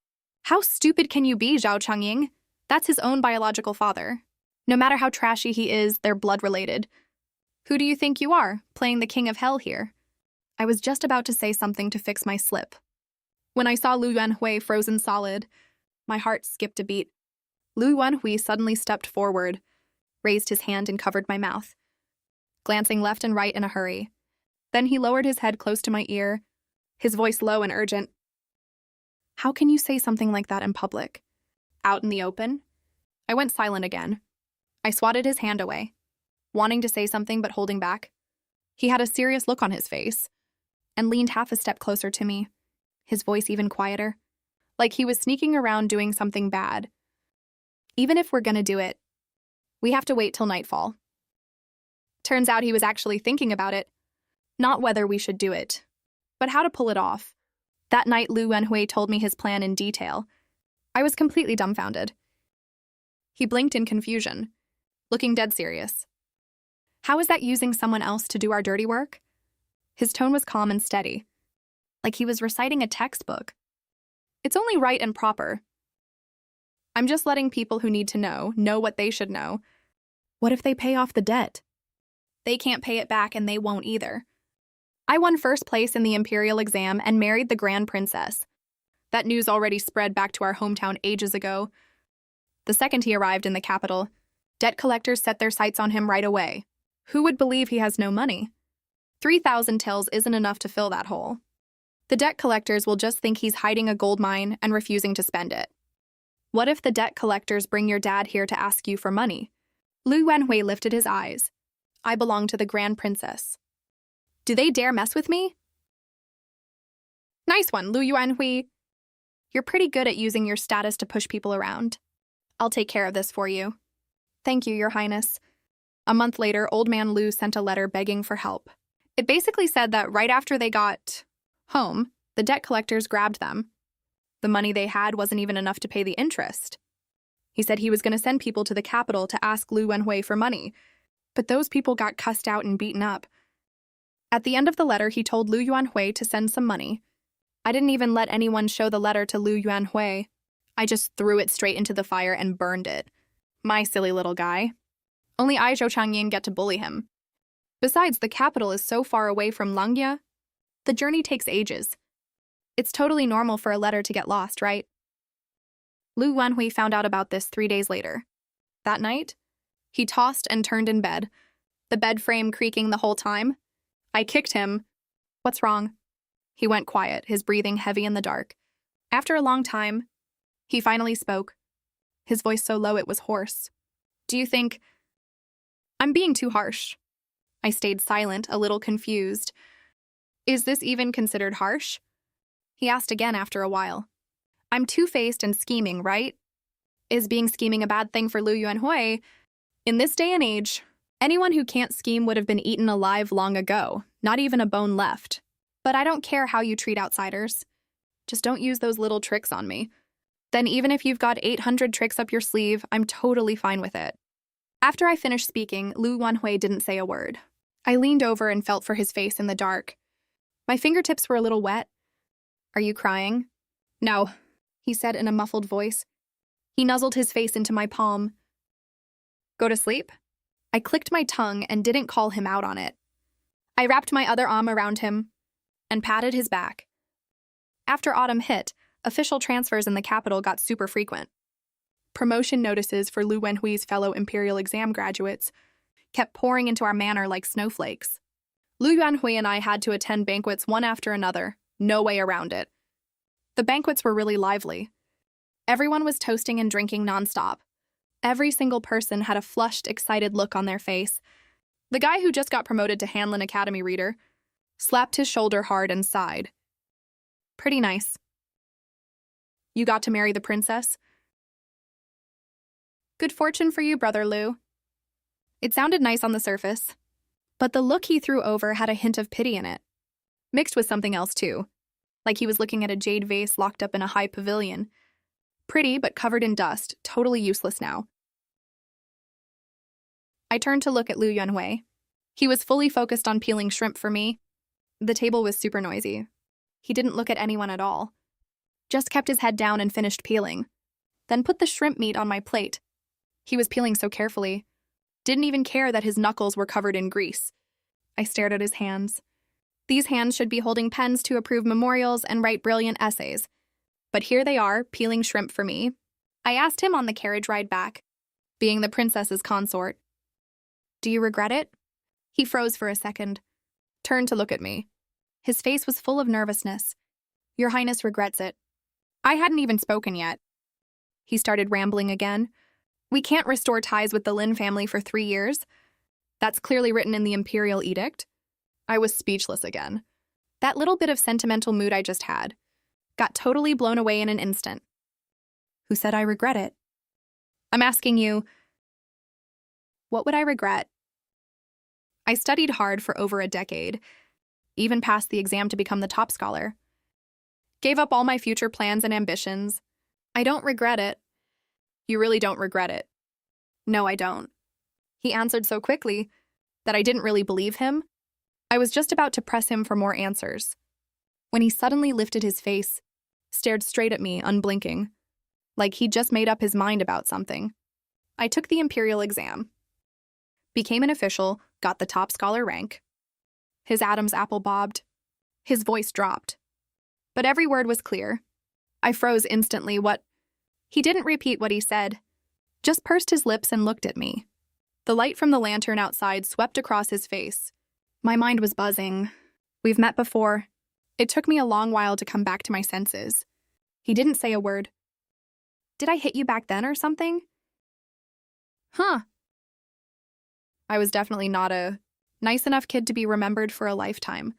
How stupid can you be, Zhao Changying? That's his own biological father. No matter how trashy he is, they're blood-related. Who do you think you are, playing the king of hell here? I was just about to say something to fix my slip. When I saw Lu Yuanhui frozen solid, my heart skipped a beat. Lu Yuanhui suddenly stepped forward, raised his hand and covered my mouth, glancing left and right in a hurry. Then he lowered his head close to my ear, his voice low and urgent. How can you say something like that in public? Out in the open? I went silent again. I swatted his hand away, wanting to say something but holding back. He had a serious look on his face and leaned half a step closer to me, his voice even quieter, like he was sneaking around doing something bad. Even if we're gonna do it, we have to wait till nightfall. Turns out he was actually thinking about it, not whether we should do it, but how to pull it off. That night, Lu Yuanhui told me his plan in detail. I was completely dumbfounded. He blinked in confusion, looking dead serious. How is that using someone else to do our dirty work? His tone was calm and steady, like he was reciting a textbook. It's only right and proper. I'm just letting people who need to know what they should know. What if they pay off the debt? They can't pay it back and they won't either. I won first place in the imperial exam and married the grand princess. That news already spread back to our hometown ages ago. The second he arrived in the capital, debt collectors set their sights on him right away. Who would believe he has no money? 3,000 taels isn't enough to fill that hole. The debt collectors will just think he's hiding a gold mine and refusing to spend it. What if the debt collectors bring your dad here to ask you for money? Lu Yuanhui lifted his eyes. I belong to the grand princess. Do they dare mess with me? Nice one, Lu Yuanhui. You're pretty good at using your status to push people around. I'll take care of this for you. Thank you, Your Highness. A month later, Old Man Lu sent a letter begging for help. It basically said that right after they got home, the debt collectors grabbed them. The money they had wasn't even enough to pay the interest. He said he was going to send people to the capital to ask Lu Yuanhui for money, but those people got cussed out and beaten up. At the end of the letter, he told Lu Yuanhui to send some money. I didn't even let anyone show the letter to Lu Yuanhui. I just threw it straight into the fire and burned it. My silly little guy. Only I, Zhou Changying, get to bully him. Besides, the capital is so far away from Langya. The journey takes ages. It's totally normal for a letter to get lost, right? Lu Yuanhui found out about this 3 days later. That night, he tossed and turned in bed, the bed frame creaking the whole time. I kicked him. What's wrong? He went quiet, his breathing heavy in the dark. After a long time, he finally spoke, his voice so low it was hoarse. Do you think I'm being too harsh? I stayed silent, a little confused. Is this even considered harsh? He asked again after a while. I'm two-faced and scheming, right? Is being scheming a bad thing for Lu Yuanhui? In this day and age, anyone who can't scheme would have been eaten alive long ago, not even a bone left. But I don't care how you treat outsiders. Just don't use those little tricks on me. Then even if you've got 800 tricks up your sleeve, I'm totally fine with it. After I finished speaking, Lu Yuanhui didn't say a word. I leaned over and felt for his face in the dark. My fingertips were a little wet. Are you crying? No, he said in a muffled voice. He nuzzled his face into my palm. Go to sleep? I clicked my tongue and didn't call him out on it. I wrapped my other arm around him and patted his back. After autumn hit, official transfers in the capital got super frequent. Promotion notices for Lu Yuanhui's fellow imperial exam graduates kept pouring into our manor like snowflakes. Lu Yuanhui and I had to attend banquets one after another, no way around it. The banquets were really lively. Everyone was toasting and drinking nonstop. Every single person had a flushed, excited look on their face. The guy who just got promoted to Hanlin Academy reader slapped his shoulder hard and sighed. Pretty nice. You got to marry the princess? Good fortune for you, Brother Lu. It sounded nice on the surface, but the look he threw over had a hint of pity in it, mixed with something else too, like he was looking at a jade vase locked up in a high pavilion. Pretty, but covered in dust, totally useless now. I turned to look at Lu Yuanhui. He was fully focused on peeling shrimp for me. The table was super noisy. He didn't look at anyone at all. Just kept his head down and finished peeling. Then put the shrimp meat on my plate. He was peeling so carefully. Didn't even care that his knuckles were covered in grease. I stared at his hands. These hands should be holding pens to approve memorials and write brilliant essays. But here they are, peeling shrimp for me. I asked him on the carriage ride back, being the princess's consort. Do you regret it? He froze for a second, turned to look at me. His face was full of nervousness. Your Highness regrets it. I hadn't even spoken yet. He started rambling again. We can't restore ties with the Lin family for 3 years. That's clearly written in the imperial edict. I was speechless again. That little bit of sentimental mood I just had got totally blown away in an instant. Who said I regret it? I'm asking you, what would I regret? I studied hard for over a decade, even passed the exam to become the top scholar. Gave up all my future plans and ambitions. I don't regret it. You really don't regret it? No, I don't. He answered so quickly that I didn't really believe him. I was just about to press him for more answers, when he suddenly lifted his face, stared straight at me, unblinking, like he'd just made up his mind about something. I took the imperial exam, became an official, got the top scholar rank. His Adam's apple bobbed. His voice dropped. But every word was clear. I froze instantly. What? He didn't repeat what he said, just pursed his lips and looked at me. The light from the lantern outside swept across his face. My mind was buzzing. We've met before. It took me a long while to come back to my senses. He didn't say a word. Did I hit you back then or something? Huh. I was definitely not a nice enough kid to be remembered for a lifetime.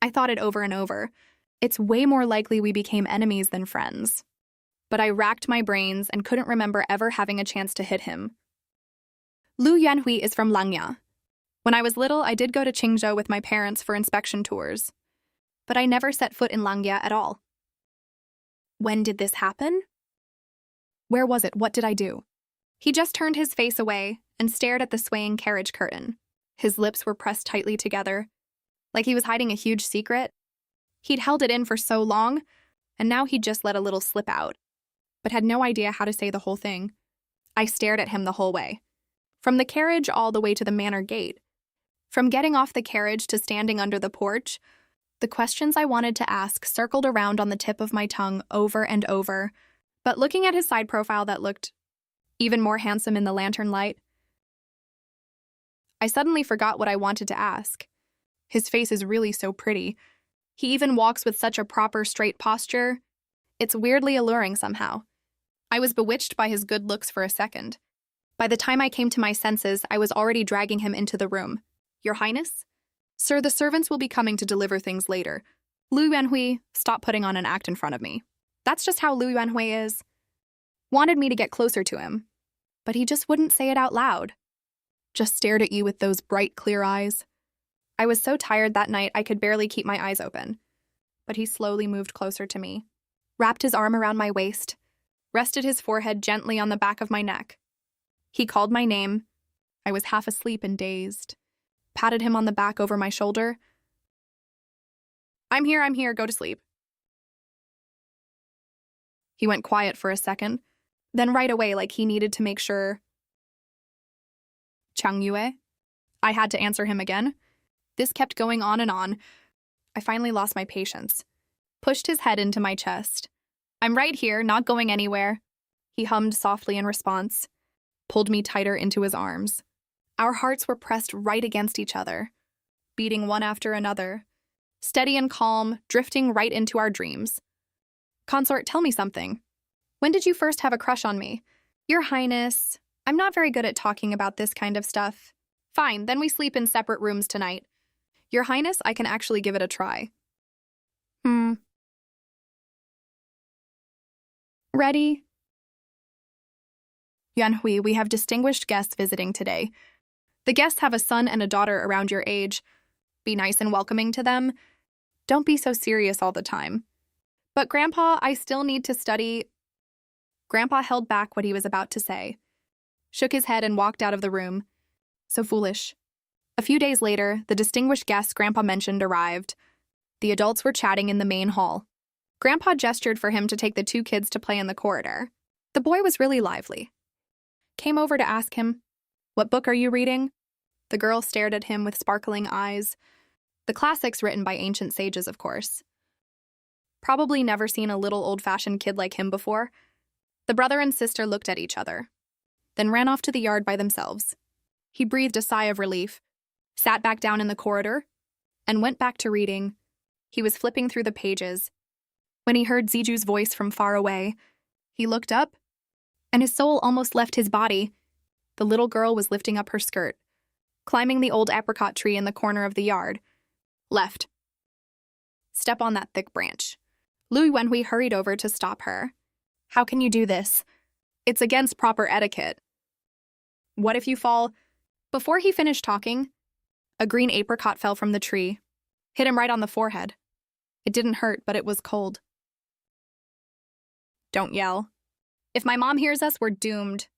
I thought it over and over. It's way more likely we became enemies than friends. But I racked my brains and couldn't remember ever having a chance to hit him. Lu Yuanhui is from Manga. When I was little, I did go to Qingzhou with my parents for inspection tours. But I never set foot in Langya at all. When did this happen? Where was it? What did I do? He just turned his face away and stared at the swaying carriage curtain. His lips were pressed tightly together, like he was hiding a huge secret. He'd held it in for so long, and now he'd just let a little slip out, but had no idea how to say the whole thing. I stared at him the whole way, from the carriage all the way to the manor gate. From getting off the carriage to standing under the porch, the questions I wanted to ask circled around on the tip of my tongue over and over, but looking at his side profile that looked even more handsome in the lantern light, I suddenly forgot what I wanted to ask. His face is really so pretty. He even walks with such a proper, straight posture. It's weirdly alluring somehow. I was bewitched by his good looks for a second. By the time I came to my senses, I was already dragging him into the room. Your Highness? Sir, the servants will be coming to deliver things later. Lu Yuanhui, stop putting on an act in front of me. That's just how Lu Yuanhui is. Wanted me to get closer to him, but he just wouldn't say it out loud. Just stared at you with those bright, clear eyes. I was so tired that night I could barely keep my eyes open. But he slowly moved closer to me, wrapped his arm around my waist, rested his forehead gently on the back of my neck. He called my name. I was half asleep and dazed. Patted him on the back over my shoulder. I'm here, go to sleep. He went quiet for a second, then right away like he needed to make sure. Chang Yue? I had to answer him again. This kept going on and on. I finally lost my patience. Pushed his head into my chest. I'm right here, not going anywhere. He hummed softly in response. Pulled me tighter into his arms. Our hearts were pressed right against each other, beating one after another, steady and calm, drifting right into our dreams. Consort, tell me something. When did you first have a crush on me? Your Highness, I'm not very good at talking about this kind of stuff. Fine, then we sleep in separate rooms tonight. Your Highness, I can actually give it a try. Ready? Yuanhui, we have distinguished guests visiting today. The guests have a son and a daughter around your age. Be nice and welcoming to them. Don't be so serious all the time. But Grandpa, I still need to study. Grandpa held back what he was about to say, shook his head and walked out of the room. So foolish. A few days later, the distinguished guests Grandpa mentioned arrived. The adults were chatting in the main hall. Grandpa gestured for him to take the two kids to play in the corridor. The boy was really lively. Came over to ask him, "What book are you reading?" The girl stared at him with sparkling eyes. The classics written by ancient sages, of course. Probably never seen a little old-fashioned kid like him before. The brother and sister looked at each other, then ran off to the yard by themselves. He breathed a sigh of relief, sat back down in the corridor, and went back to reading. He was flipping through the pages when he heard Ziju's voice from far away. He looked up, and his soul almost left his body. The little girl was lifting up her skirt, climbing the old apricot tree in the corner of the yard. Left. Step on that thick branch. Lu Wenhui hurried over to stop her. How can you do this? It's against proper etiquette. What if you fall? Before he finished talking, a green apricot fell from the tree, hit him right on the forehead. It didn't hurt, but it was cold. Don't yell. If my mom hears us, we're doomed.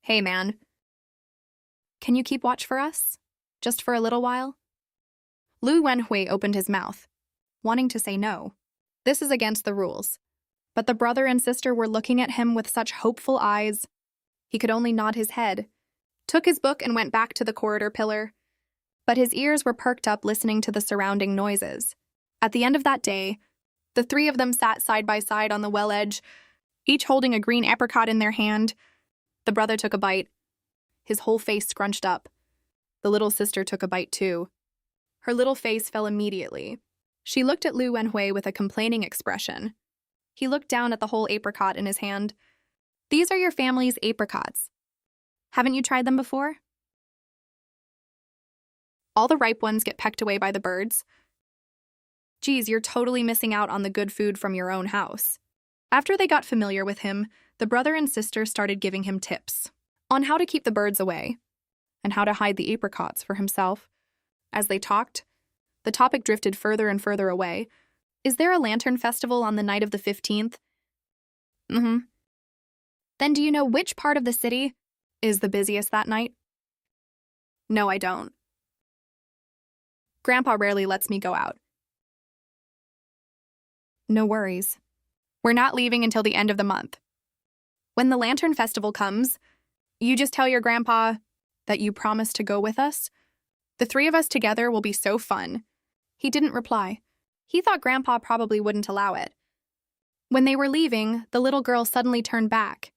Hey, man. Can you keep watch for us? Just for a little while? Lu Wenhui opened his mouth, wanting to say no. This is against the rules. But the brother and sister were looking at him with such hopeful eyes. He could only nod his head, took his book and went back to the corridor pillar. But his ears were perked up listening to the surrounding noises. At the end of that day, the three of them sat side by side on the well edge, each holding a green apricot in their hand. The brother took a bite, his whole face scrunched up. The little sister took a bite too. Her little face fell immediately. She looked at Lu Wenhui with a complaining expression. He looked down at the whole apricot in his hand. These are your family's apricots. Haven't you tried them before? All the ripe ones get pecked away by the birds. Geez, you're totally missing out on the good food from your own house. After they got familiar with him, the brother and sister started giving him tips on how to keep the birds away and how to hide the apricots for himself. As they talked, the topic drifted further and further away. Is there a lantern festival on the night of the 15th? Then do you know which part of the city is the busiest that night? No, I don't. Grandpa rarely lets me go out. No worries. We're not leaving until the end of the month. When the lantern festival comes, you just tell your grandpa that you promise to go with us. The three of us together will be so fun. He didn't reply. He thought Grandpa probably wouldn't allow it. When they were leaving, the little girl suddenly turned back,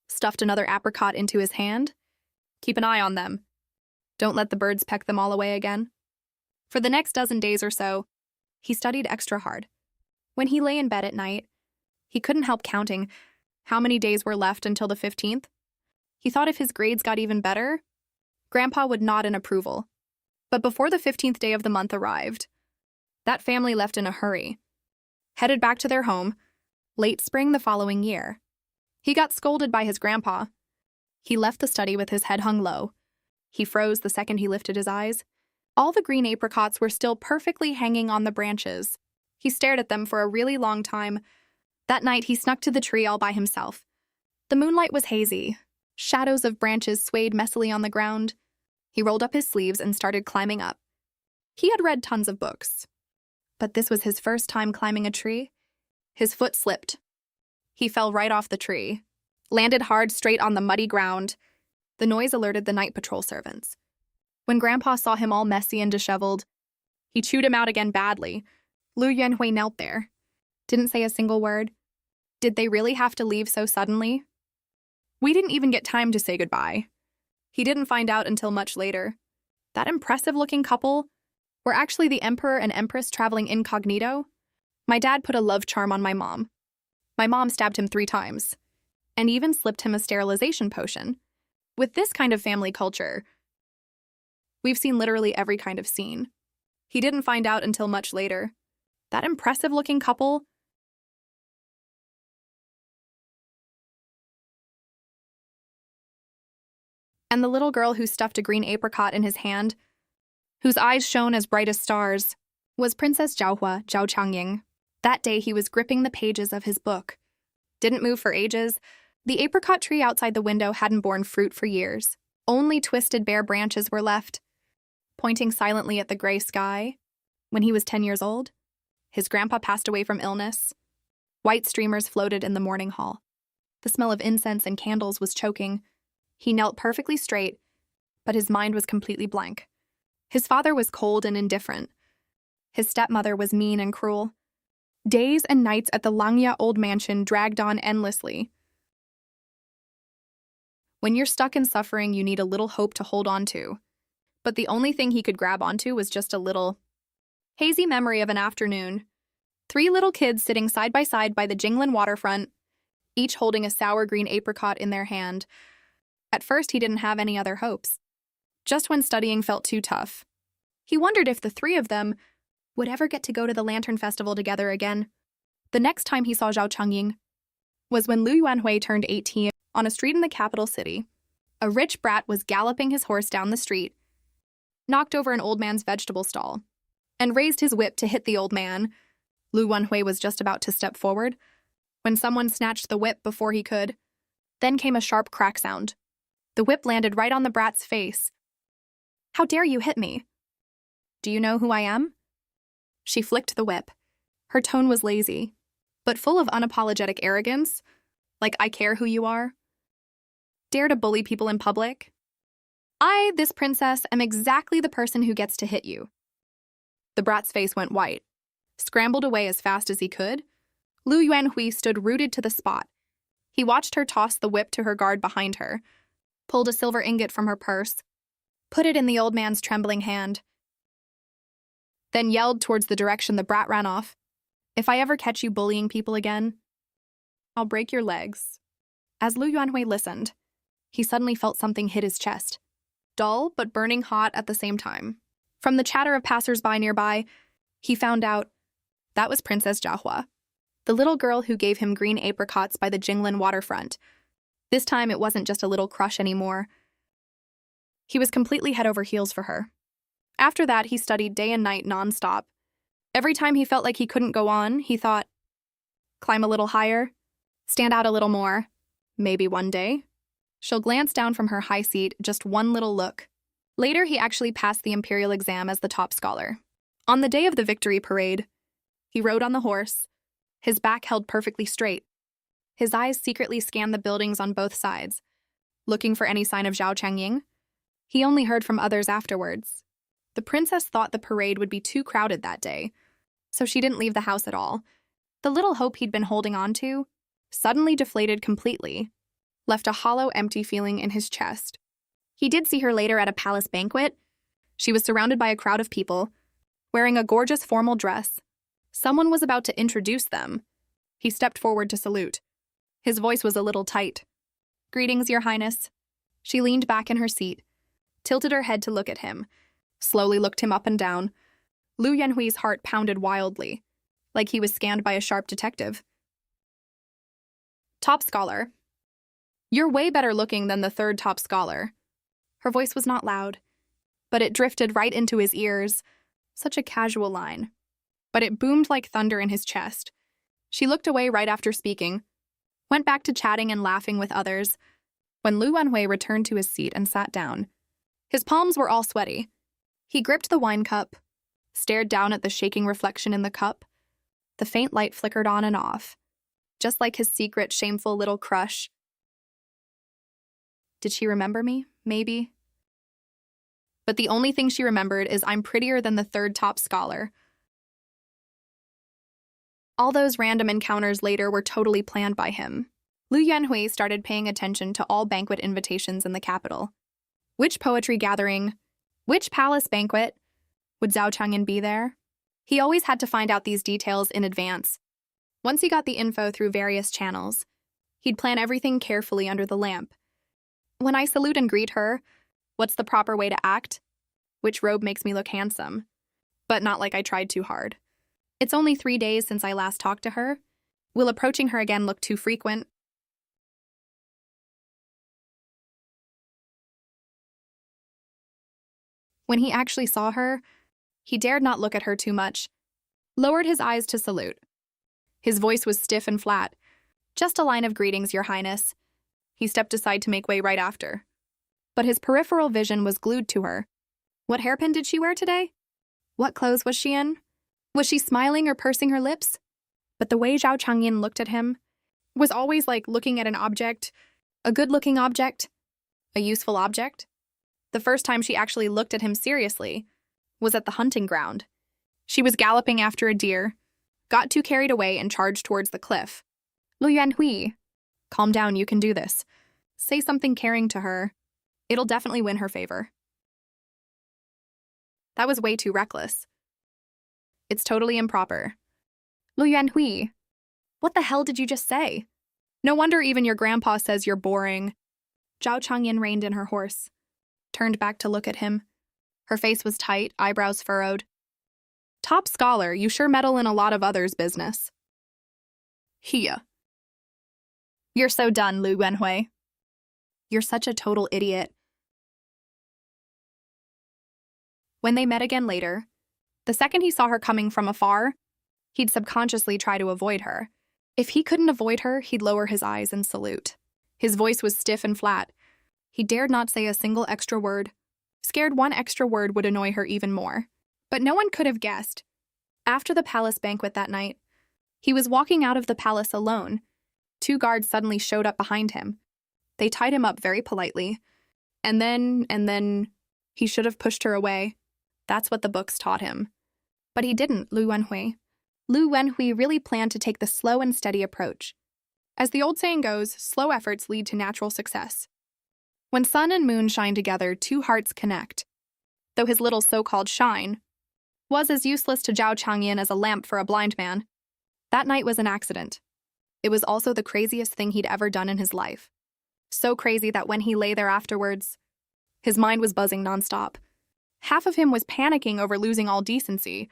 stuffed another apricot into his hand. Keep an eye on them. Don't let the birds peck them all away again. For the next dozen days or so, he studied extra hard. When he lay in bed at night, he couldn't help counting how many days were left until the 15th. He thought if his grades got even better, Grandpa would nod in approval. But before the 15th day of the month arrived, that family left in a hurry, headed back to their home, late spring the following year. He got scolded by his grandpa. He left the study with his head hung low. He froze the second he lifted his eyes. All the green apricots were still perfectly hanging on the branches. He stared at them for a really long time. That night, he snuck to the tree all by himself. The moonlight was hazy. Shadows of branches swayed messily on the ground. He rolled up his sleeves and started climbing up. He had read tons of books, but this was his first time climbing a tree. His foot slipped. He fell right off the tree, landed hard straight on the muddy ground. The noise alerted the night patrol servants. When Grandpa saw him all messy and disheveled, he chewed him out again badly. Lu Yuanhui knelt there, didn't say a single word. Did they really have to leave so suddenly? We didn't even get time to say goodbye. He didn't find out until much later. That impressive-looking couple were actually the Emperor and Empress traveling incognito. My dad put a love charm on my mom. My mom stabbed him 3 times, and even slipped him a sterilization potion. With this kind of family culture, we've seen literally every kind of scene. He didn't find out until much later. That impressive-looking couple And the little girl who stuffed a green apricot in his hand, whose eyes shone as bright as stars, was Princess Zhaohua Zhao Changying. That day he was gripping the pages of his book. Didn't move for ages. The apricot tree outside the window hadn't borne fruit for years. Only twisted bare branches were left. Pointing silently at the gray sky, when he was 10 years old, his grandpa passed away from illness. White streamers floated in the morning hall. The smell of incense and candles was choking. He knelt perfectly straight, but his mind was completely blank. His father was cold and indifferent. His stepmother was mean and cruel. Days and nights at the Langya old mansion dragged on endlessly. When you're stuck in suffering, you need a little hope to hold on to. But the only thing he could grab onto was just a little hazy memory of an afternoon. 3 little kids sitting side by the Jinglan waterfront, each holding a sour green apricot in their hand. At first, he didn't have any other hopes. Just when studying felt too tough, he wondered if the 3 of them would ever get to go to the Lantern Festival together again. The next time he saw Zhao Changying was when Lu Yuanhui turned 18 on a street in the capital city. A rich brat was galloping his horse down the street, knocked over an old man's vegetable stall, and raised his whip to hit the old man. Lu Yuanhui was just about to step forward when someone snatched the whip before he could. Then came a sharp crack sound. The whip landed right on the brat's face. "How dare you hit me? Do you know who I am?" She flicked the whip. Her tone was lazy, but full of unapologetic arrogance, like "I care who you are. Dare to bully people in public? I, this princess, am exactly the person who gets to hit you." The brat's face went white, scrambled away as fast as he could. Lu Yuanhui stood rooted to the spot. He watched her toss the whip to her guard behind her, pulled a silver ingot from her purse, put it in the old man's trembling hand, then yelled towards the direction the brat ran off. "If I ever catch you bullying people again, I'll break your legs." As Lu Yuanhui listened, he suddenly felt something hit his chest, dull but burning hot at the same time. From the chatter of passers-by nearby, he found out that was Princess Zhaohua, the little girl who gave him green apricots by the Jinglan waterfront. This time it wasn't just a little crush anymore. He was completely head over heels for her. After that, he studied day and night nonstop. Every time he felt like he couldn't go on, he thought, climb a little higher, stand out a little more. Maybe one day she'll glance down from her high seat, just one little look. Later, he actually passed the imperial exam as the top scholar. On the day of the victory parade, he rode on the horse, his back held perfectly straight. His eyes secretly scanned the buildings on both sides, looking for any sign of Zhao Changying. He only heard from others afterwards. The princess thought the parade would be too crowded that day, so she didn't leave the house at all. The little hope he'd been holding on to suddenly deflated completely, left a hollow, empty feeling in his chest. He did see her later at a palace banquet. She was surrounded by a crowd of people, wearing a gorgeous formal dress. Someone was about to introduce them. He stepped forward to salute. His voice was a little tight. "Greetings, Your Highness." She leaned back in her seat, tilted her head to look at him, slowly looked him up and down. Lu Yuanhui's heart pounded wildly, like he was scanned by a sharp detective. "Top scholar. You're way better looking than the 3rd top scholar." Her voice was not loud, but it drifted right into his ears. Such a casual line, but it boomed like thunder in his chest. She looked away right after speaking, went back to chatting and laughing with others. When Lu Yuanhui returned to his seat and sat down, his palms were all sweaty. He gripped the wine cup, stared down at the shaking reflection in the cup. The faint light flickered on and off, just like his secret, shameful little crush. Did she remember me? Maybe. But the only thing she remembered is I'm prettier than the 3rd top scholar. All those random encounters later were totally planned by him. Lu Yuanhui started paying attention to all banquet invitations in the capital. Which poetry gathering, which palace banquet, would Zhao Changying be there? He always had to find out these details in advance. Once he got the info through various channels, he'd plan everything carefully under the lamp. When I salute and greet her, what's the proper way to act? Which robe makes me look handsome? But not like I tried too hard. It's only 3 days since I last talked to her. Will approaching her again look too frequent? When he actually saw her, he dared not look at her too much, lowered his eyes to salute. His voice was stiff and flat. "Just a line of greetings, Your Highness." He stepped aside to make way right after. But his peripheral vision was glued to her. What hairpin did she wear today? What clothes was she in? Was she smiling or pursing her lips? But the way Zhao Changyin looked at him was always like looking at an object, a good-looking object, a useful object. The first time she actually looked at him seriously was at the hunting ground. She was galloping after a deer, got too carried away and charged towards the cliff. "Lu Yuanhui, calm down, you can do this." Say something caring to her. It'll definitely win her favor. That was way too reckless. It's totally improper. "Lu Yuanhui, what the hell did you just say? No wonder even your grandpa says you're boring." Zhao Changyin reined in her horse, turned back to look at him. Her face was tight, eyebrows furrowed. "Top scholar, you sure meddle in a lot of others' business." "Here." "You're so done, Lu Wenhui. You're such a total idiot." When they met again later, the second he saw her coming from afar, he'd subconsciously try to avoid her. If he couldn't avoid her, he'd lower his eyes and salute. His voice was stiff and flat. He dared not say a single extra word, scared one extra word would annoy her even more. But no one could have guessed. After the palace banquet that night, he was walking out of the palace alone. 2 guards suddenly showed up behind him. They tied him up very politely. And then, he should have pushed her away. That's what the books taught him. But he didn't, Lu Wenhui. Lu Wenhui really planned to take the slow and steady approach. As the old saying goes, slow efforts lead to natural success. When sun and moon shine together, 2 hearts connect. Though his little so-called shine was as useless to Zhao Changyin as a lamp for a blind man, that night was an accident. It was also the craziest thing he'd ever done in his life. So crazy that when he lay there afterwards, his mind was buzzing nonstop. Half of him was panicking over losing all decency.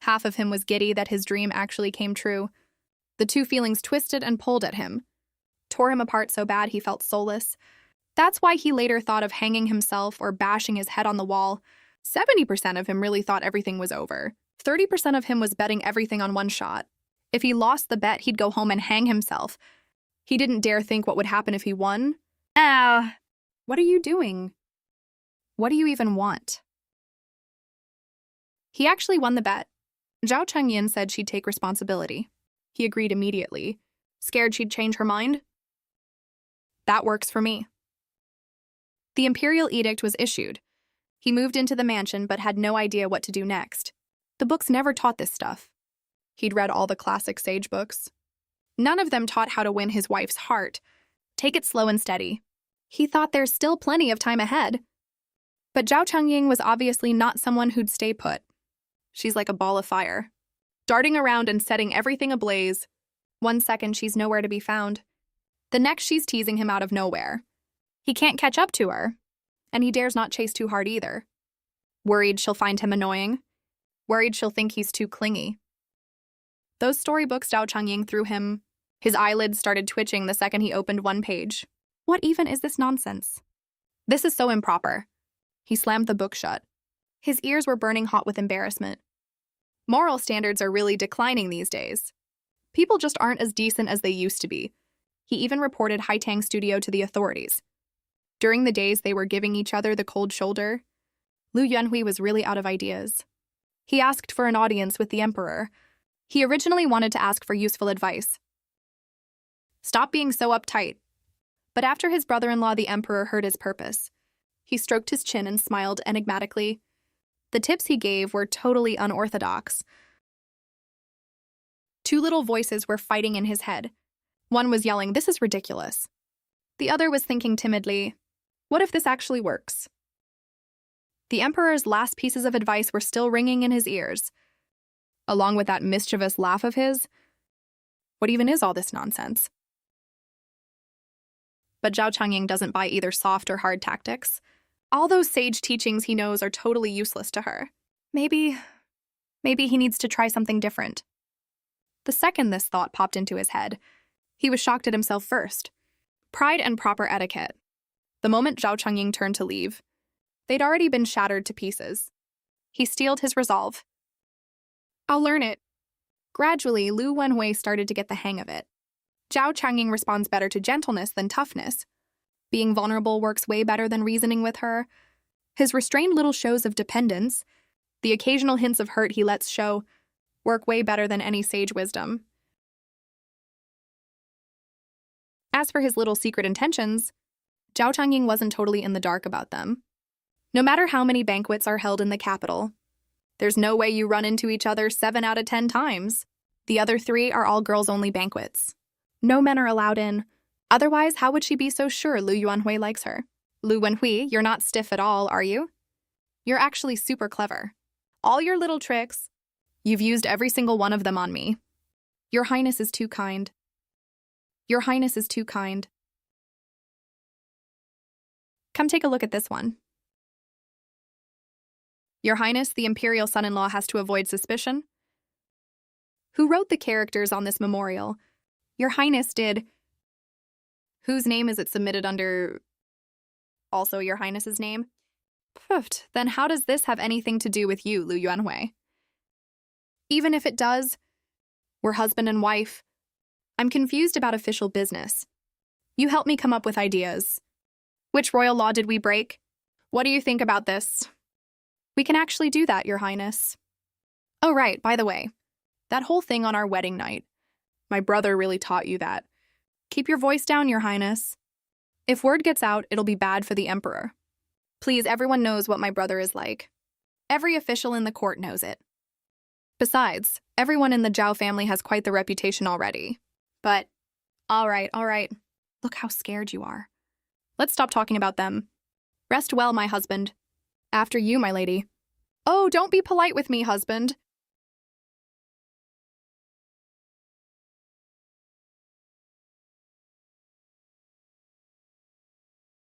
Half of him was giddy that his dream actually came true. The 2 feelings twisted and pulled at him, tore him apart so bad he felt soulless. That's why he later thought of hanging himself or bashing his head on the wall. 70% of him really thought everything was over. 30% of him was betting everything on one shot. If he lost the bet, he'd go home and hang himself. He didn't dare think what would happen if he won. Ow! What are you doing? What do you even want? He actually won the bet. Zhao Changyin said she'd take responsibility. He agreed immediately. Scared she'd change her mind? That works for me. The imperial edict was issued. He moved into the mansion but had no idea what to do next. The books never taught this stuff. He'd read all the classic sage books. None of them taught how to win his wife's heart. Take it slow and steady. He thought there's still plenty of time ahead. But Zhao Changyin was obviously not someone who'd stay put. She's like a ball of fire, darting around and setting everything ablaze. One second she's nowhere to be found. The next she's teasing him out of nowhere. He can't catch up to her, and he dares not chase too hard either. Worried she'll find him annoying. Worried she'll think he's too clingy. Those storybooks Zhao Changyin threw him, his eyelids started twitching the second he opened one page. What even is this nonsense? This is so improper. He slammed the book shut. His ears were burning hot with embarrassment. Moral standards are really declining these days. People just aren't as decent as they used to be. He even reported Haitang Studio to the authorities. During the days they were giving each other the cold shoulder, Lu Yuanhui was really out of ideas. He asked for an audience with the emperor. He originally wanted to ask for useful advice. Stop being so uptight. But after his brother-in-law, the emperor, heard his purpose, he stroked his chin and smiled enigmatically. The tips he gave were totally unorthodox. 2 little voices were fighting in his head. One was yelling, "This is ridiculous." The other was thinking timidly, "What if this actually works?" The emperor's last pieces of advice were still ringing in his ears, along with that mischievous laugh of his. What even is all this nonsense? But Zhao Changyin doesn't buy either soft or hard tactics. All those sage teachings he knows are totally useless to her. Maybe he needs to try something different. The second this thought popped into his head, he was shocked at himself first. Pride and proper etiquette. The moment Zhao Changyin turned to leave, They'd already been shattered to pieces. He steeled his resolve. I'll learn it. Gradually, Lu Wenhui started to get the hang of it. Zhao Changying responds better to gentleness than toughness. Being vulnerable works way better than reasoning with her. His restrained little shows of dependence, the occasional hints of hurt he lets show, work way better than any sage wisdom. As for his little secret intentions, Zhao Changying wasn't totally in the dark about them. No matter how many banquets are held in the capital, there's no way you run into each other 7 out of 10 times. The other 3 are all girls-only banquets. No men are allowed in. Otherwise, how would she be so sure Lu Yuanhui likes her? Lu Wenhui, you're not stiff at all, are you? You're actually super clever. All your little tricks, you've used every single one of them on me. Your Highness is too kind. Your Highness is too kind. Come take a look at this one. Your Highness, the Imperial son-in-law has to avoid suspicion. Who wrote the characters on this memorial? Your Highness did. Whose name is it submitted under? Also Your Highness's name? Pfft, then how does this have anything to do with you, Lu Yuanhui? Even if it does, we're husband and wife. I'm confused about official business. You help me come up with ideas. Which royal law did we break? What do you think about this? We can actually do that, Your Highness. Oh, right, by the way, that whole thing on our wedding night. My brother really taught you that. Keep your voice down, Your Highness. If word gets out, it'll be bad for the Emperor. Please, everyone knows what my brother is like. Every official in the court knows it. Besides, everyone in the Zhao family has quite the reputation already. But, all right. Look how scared you are. Let's stop talking about them. Rest well, my husband. After you, my lady. Oh, don't be polite with me, husband.